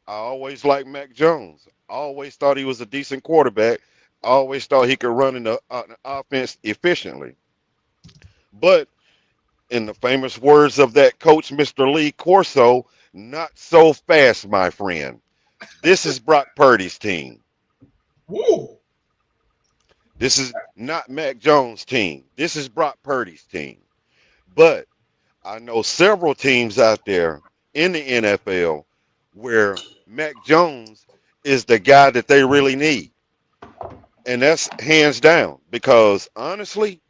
I always liked Mac Jones. I always thought he was a decent quarterback. I always thought he could run an offense efficiently. But in the famous words of that coach, Mr. Lee Corso, not so fast, my friend. This is Brock Purdy's team. Woo. This is not Mac Jones' team. This is Brock Purdy's team. But I know several teams out there in the NFL where Mac Jones is the guy that they really need. And that's hands down because honestly,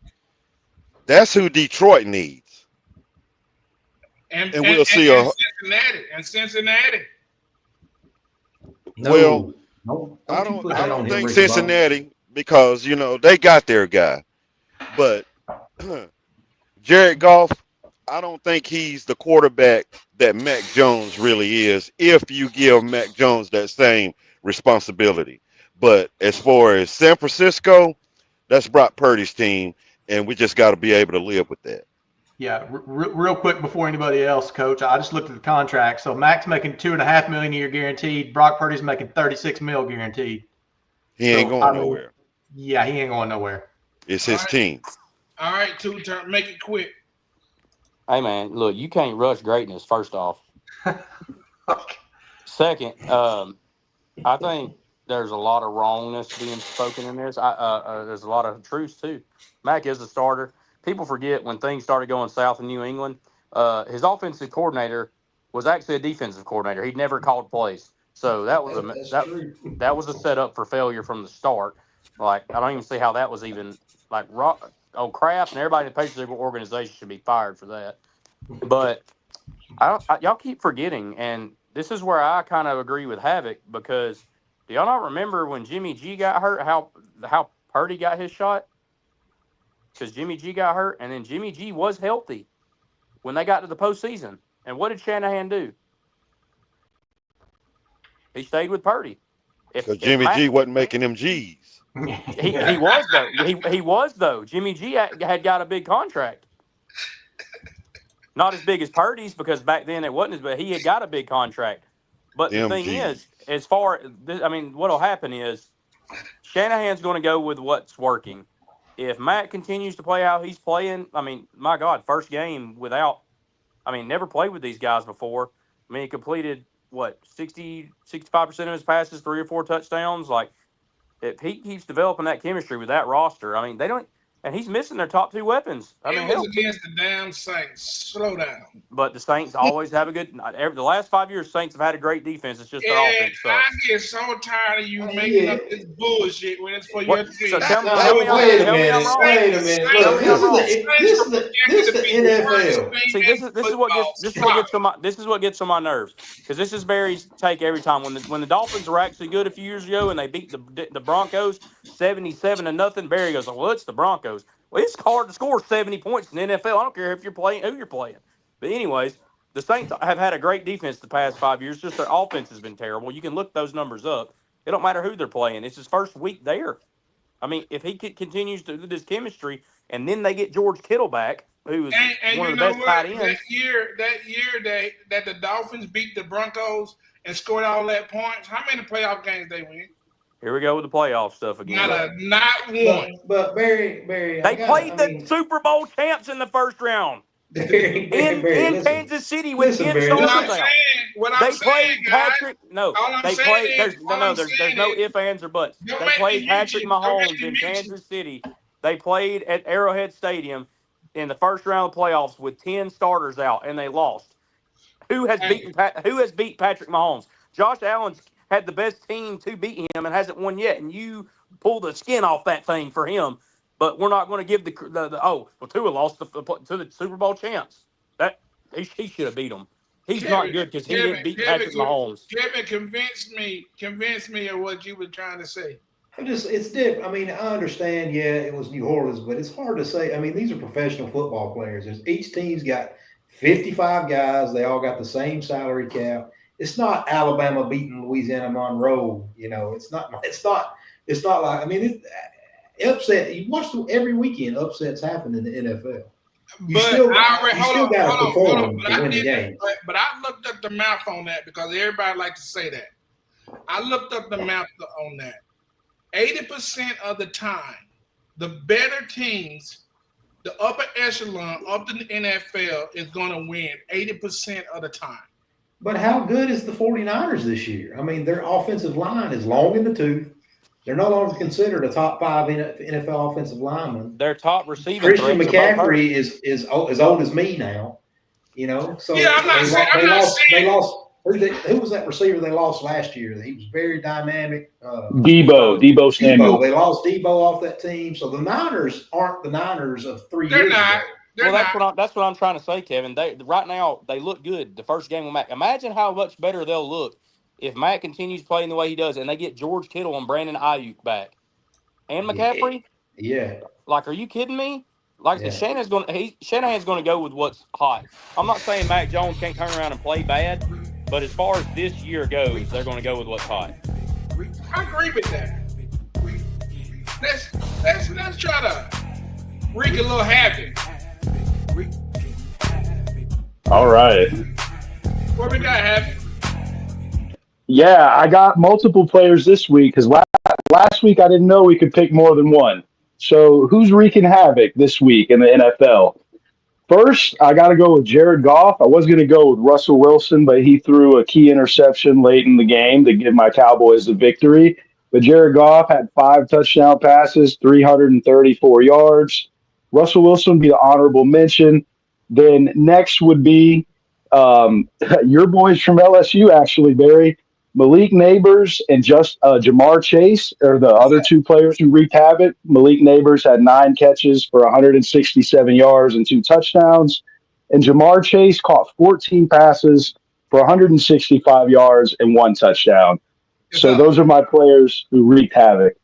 that's who Detroit needs. And we'll see Cincinnati. Well, no, I don't think Cincinnati because they got their guy. But Jared Goff, I don't think he's the quarterback that Mac Jones really is if you give Mac Jones that same responsibility. But as far as San Francisco, that's Brock Purdy's team, and we just got to be able to live with that. Yeah, real quick before anybody else, Coach, I just looked at the contract. So Mac's making $2.5 million a year guaranteed. Brock Purdy's making $36 million guaranteed. He ain't going nowhere. Yeah, he ain't going nowhere. It's his team. All right, two-turn, make it quick. Hey man, look, you can't rush greatness. First off, second, I think there's a lot of wrongness being spoken in this. There's a lot of truth too. Mac is a starter. People forget when things started going south in New England. His offensive coordinator was actually a defensive coordinator. He'd never called plays, so that was that was a setup for failure from the start. Like I don't even see how that was even like Kraft and everybody in the Patriots organization should be fired for that. But y'all keep forgetting, and this is where I kind of agree with Havoc because do y'all not remember when Jimmy G got hurt? How Purdy got his shot? Because Jimmy G got hurt, and then Jimmy G was healthy when they got to the postseason. And what did Shanahan do? He stayed with Purdy. Because Jimmy G wasn't making them G's. He was though. He was though. Jimmy G had got a big contract. Not as big as Purdy's because back then it wasn't but he had got a big contract. But the thing is, as far what'll happen is Shanahan's going to go with what's working. If Matt continues to play how he's playing, my God, first game never played with these guys before. He completed, 65% of his passes, 3 or 4 touchdowns. Like, if he keeps developing that chemistry with that roster, they don't – and he's missing their top 2 weapons. It was against the damn Saints. Slow down. But the Saints always have a good – the last 5 years, Saints have had a great defense. It's just their offense sucks. I get so tired of you making up this bullshit when it's for your team. So tell me I'm wrong. Wait a minute. Look, this is the NFL. See, this is what gets on my nerves because this is Barry's take every time when the Dolphins were actually good a few years ago and they beat the Broncos 77-0. Barry goes, well, it's the Broncos. Well, it's hard to score 70 points in the NFL. I don't care if you're playing who you're playing. But anyways, the Saints have had a great defense the past 5 years. Just their offense has been terrible. You can look those numbers up. It don't matter who they're playing. It's his first week there. If he continues to do this chemistry, and then they get George Kittle back, who is one of the best tight ends. That year that the Dolphins beat the Broncos and scored all that points, how many playoff games they win? Here we go with the playoff stuff again. Not one. But Barry, they played the Super Bowl champs in the first round. In Kansas City with 10 stars out. They played Patrick. No, they played. There's no ifs, ands, or buts. They played Patrick Mahomes in Kansas City. They played at Arrowhead Stadium in the first round of the playoffs with 10 starters out, and they lost. Who has beat Patrick Mahomes? Josh Allen's had the best team to beat him and hasn't won yet, and you pull the skin off that thing for him. But we're not going to give Tua lost to the Super Bowl champs. That he should have beat them. He's not good because he didn't beat Patrick Mahomes. Kevin, convince me of what you were trying to say. It's different. I understand. Yeah, it was New Orleans, but it's hard to say. These are professional football players. Each team's got 55 guys. They all got the same salary cap. It's not Alabama beating Louisiana Monroe. It's not like. Upset. You watch every weekend. Upsets happen in the NFL. You still got to perform to win the game. But I looked up the math on that because everybody likes to say that. I looked up the math on that. 80% of the time, the better teams the upper echelon of the NFL is going to win 80% of the time. But how good is the 49ers this year? I mean, their offensive line is long in the tooth. They're no longer considered a top 5 NFL offensive lineman. Their top receiving Christian threats are both hurt. McCaffrey is as old as me now. You know, so Yeah, I'm not saying. they lost. Who was that receiver they lost last year? He was very dynamic. Debo Samuel. They lost Debo off that team. So the Niners aren't the Niners of 3 years ago. That's what I'm trying to say, Kevin. Right now they look good. The first game with Mac. Imagine how much better they'll look if Mac continues playing the way he does, and they get George Kittle and Brandon Ayuk back, and McCaffrey. Yeah. Like, are you kidding me? Like, Yeah. Shanahan's going to go with what's hot. I'm not saying Mac Jones can't turn around and play bad, but as far as this year goes, they're going to go with what's hot. I agree with that. Let's try to wreak a little havoc. All right. What we got, havoc? Yeah, I got multiple players this week because last week I didn't know we could pick more than one. So who's wreaking havoc this week in the NFL? First, I got to go with Jared Goff. I was going to go with Russell Wilson, but he threw a key interception late in the game to give my Cowboys the victory. But Jared Goff had 5 touchdown passes, 334 yards. Russell Wilson would be the honorable mention. Then next would be your boys from LSU, actually, Barry. Malik Neighbors and Jamar Chase are the other 2 players who wreaked havoc. Malik Neighbors had 9 catches for 167 yards and 2 touchdowns. And Jamar Chase caught 14 passes for 165 yards and 1 touchdown. So those are my players who wreaked havoc.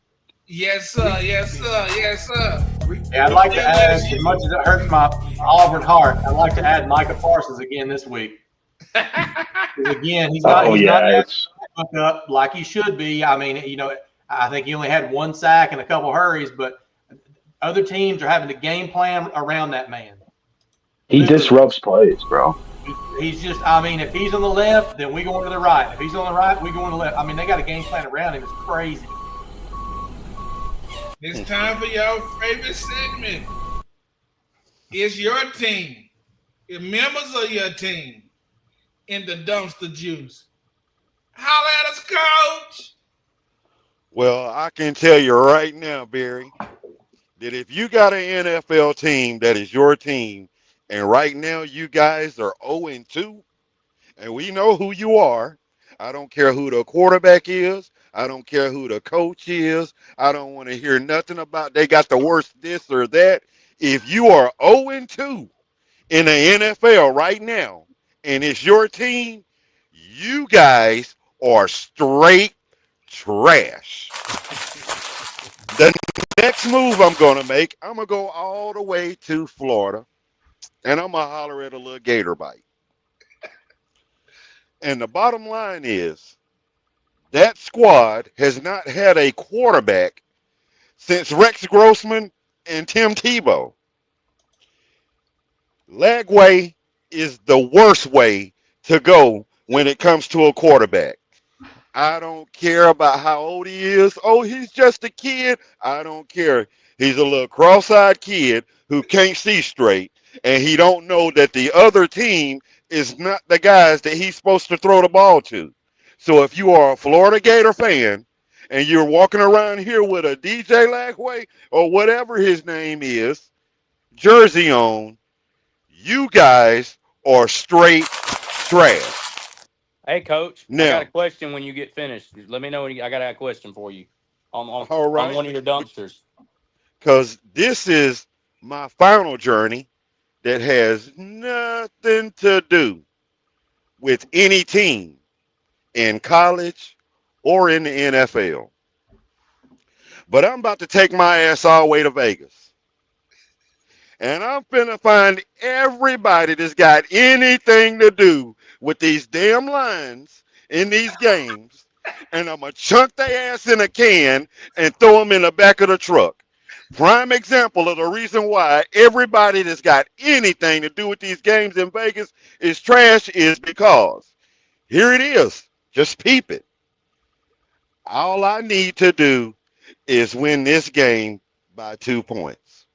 Yes, sir. Yes, sir. Yes, sir. Yeah, I'd like to add, as much as it hurts my Auburn heart, I'd like to add Micah Parsons again this week. Again, he's not up like he should be. I mean, I think he only had 1 sack and a couple hurries, but other teams are having to game plan around that man. He disrupts plays, bro. He's just, if he's on the left, then we go to the right. If he's on the right, we go on the left. I mean, they got a game plan around him. It's crazy. It's time for your favorite segment. It's your team. It's members of your team in the dumpster juice. Holla at us, Coach. Well, I can tell you right now, Barry, that if you got an NFL team that is your team, and right now you guys are 0-2, and we know who you are. I don't care who the quarterback is. I don't care who the coach is. I don't want to hear nothing about they got the worst this or that. If you are 0-2 in the NFL right now, and it's your team, you guys are straight trash. The next move I'm going to make, I'm going to go all the way to Florida, and I'm going to holler at a little gator bite. And the bottom line is that squad has not had a quarterback since Rex Grossman and Tim Tebow. Lagway is the worst way to go when it comes to a quarterback. I don't care about how old he is. Oh, he's just a kid. I don't care. He's a little cross-eyed kid who can't see straight, and he don't know that the other team is not the guys that he's supposed to throw the ball to. So if you are a Florida Gator fan and you're walking around here with a DJ Lagway or whatever his name is, jersey on, you guys are straight trash. Hey, Coach, now, I got a question when you get finished. Let me know when I got a question for you on one of your dumpsters. Because this is my final journey that has nothing to do with any team in college or in the NFL. But I'm about to take my ass all the way to Vegas. And I'm finna find everybody that's got anything to do with these damn lines in these games. And I'm going to chunk their ass in a can and throw them in the back of the truck. Prime example of the reason why everybody that's got anything to do with these games in Vegas is trash is because here it is. Just peep it. All I need to do is win this game by 2 points.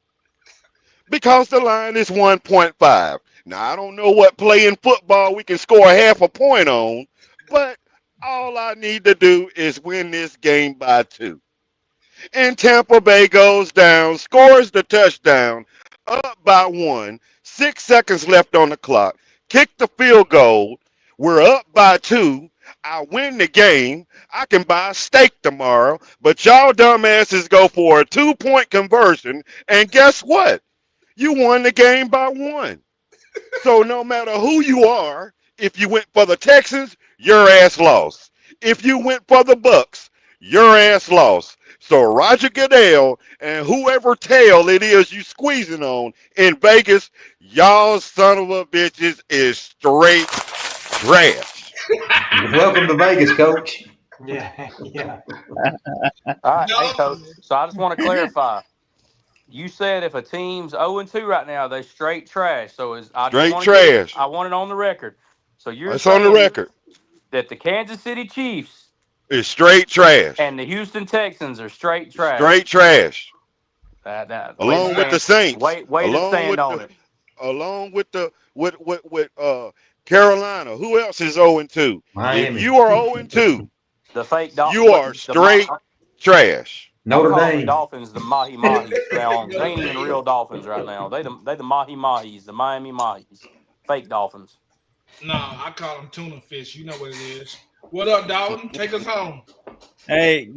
because the line is 1.5. Now, I don't know what play in football we can score half a point on, but all I need to do is win this game by 2. And Tampa Bay goes down, scores the touchdown, up by 1, 6 seconds left on the clock, kick the field goal. We're up by 2. I win the game. I can buy a steak tomorrow, but y'all dumbasses go for a 2-point conversion, and guess what? You won the game by 1. So no matter who you are, if you went for the Texans, your ass lost. If you went for the Bucks, your ass lost. So Roger Goodell and whoever tail it is you squeezing on in Vegas, y'all son of a bitches is straight trash. Welcome to Vegas, Coach. Yeah. All right, hey, Coach. So I just want to clarify. You said if a team's 0-2 right now, they're straight trash. So Straight trash. I want it on the record. So you're It's on the saying record. that the Kansas City Chiefs It's straight trash. and the Houston Texans are straight trash. Straight trash. Along with the Saints. Way to stand on it. Along with Carolina. Who else is 0-2? Miami. If you are 0-2, The fake Dolphins. you are straight trash. Notre I'm calling Dame. the Dolphins the Mahi Mahis now. They ain't even real Dolphins right now. They the Mahi Mahis, the Miami Mahis. Fake Dolphins. No, I call them tuna fish. You know what it is. What up, Dalton? Take us home. Hey,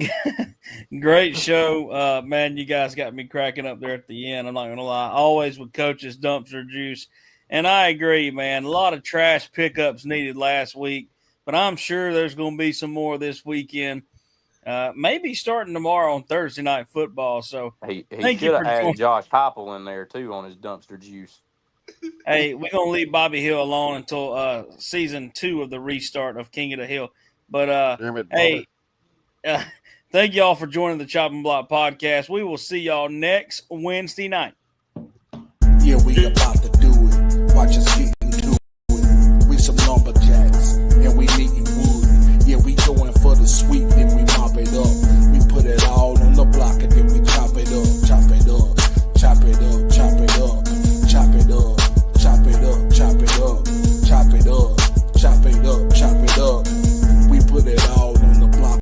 great show. Man, you guys got me cracking up there at the end. I'm not going to lie. Always with Coach's Dumpster Juice. And I agree, man. A lot of trash pickups needed last week, but I'm sure there's going to be some more this weekend. Maybe starting tomorrow on Thursday Night Football. So he should have added Josh Heupel in there too on his dumpster juice. Hey, we're gonna leave Bobby Hill alone until season 2 of the restart of King of the Hill. But thank y'all for joining the Chopping Block podcast. We will see y'all next Wednesday night. Yeah, we about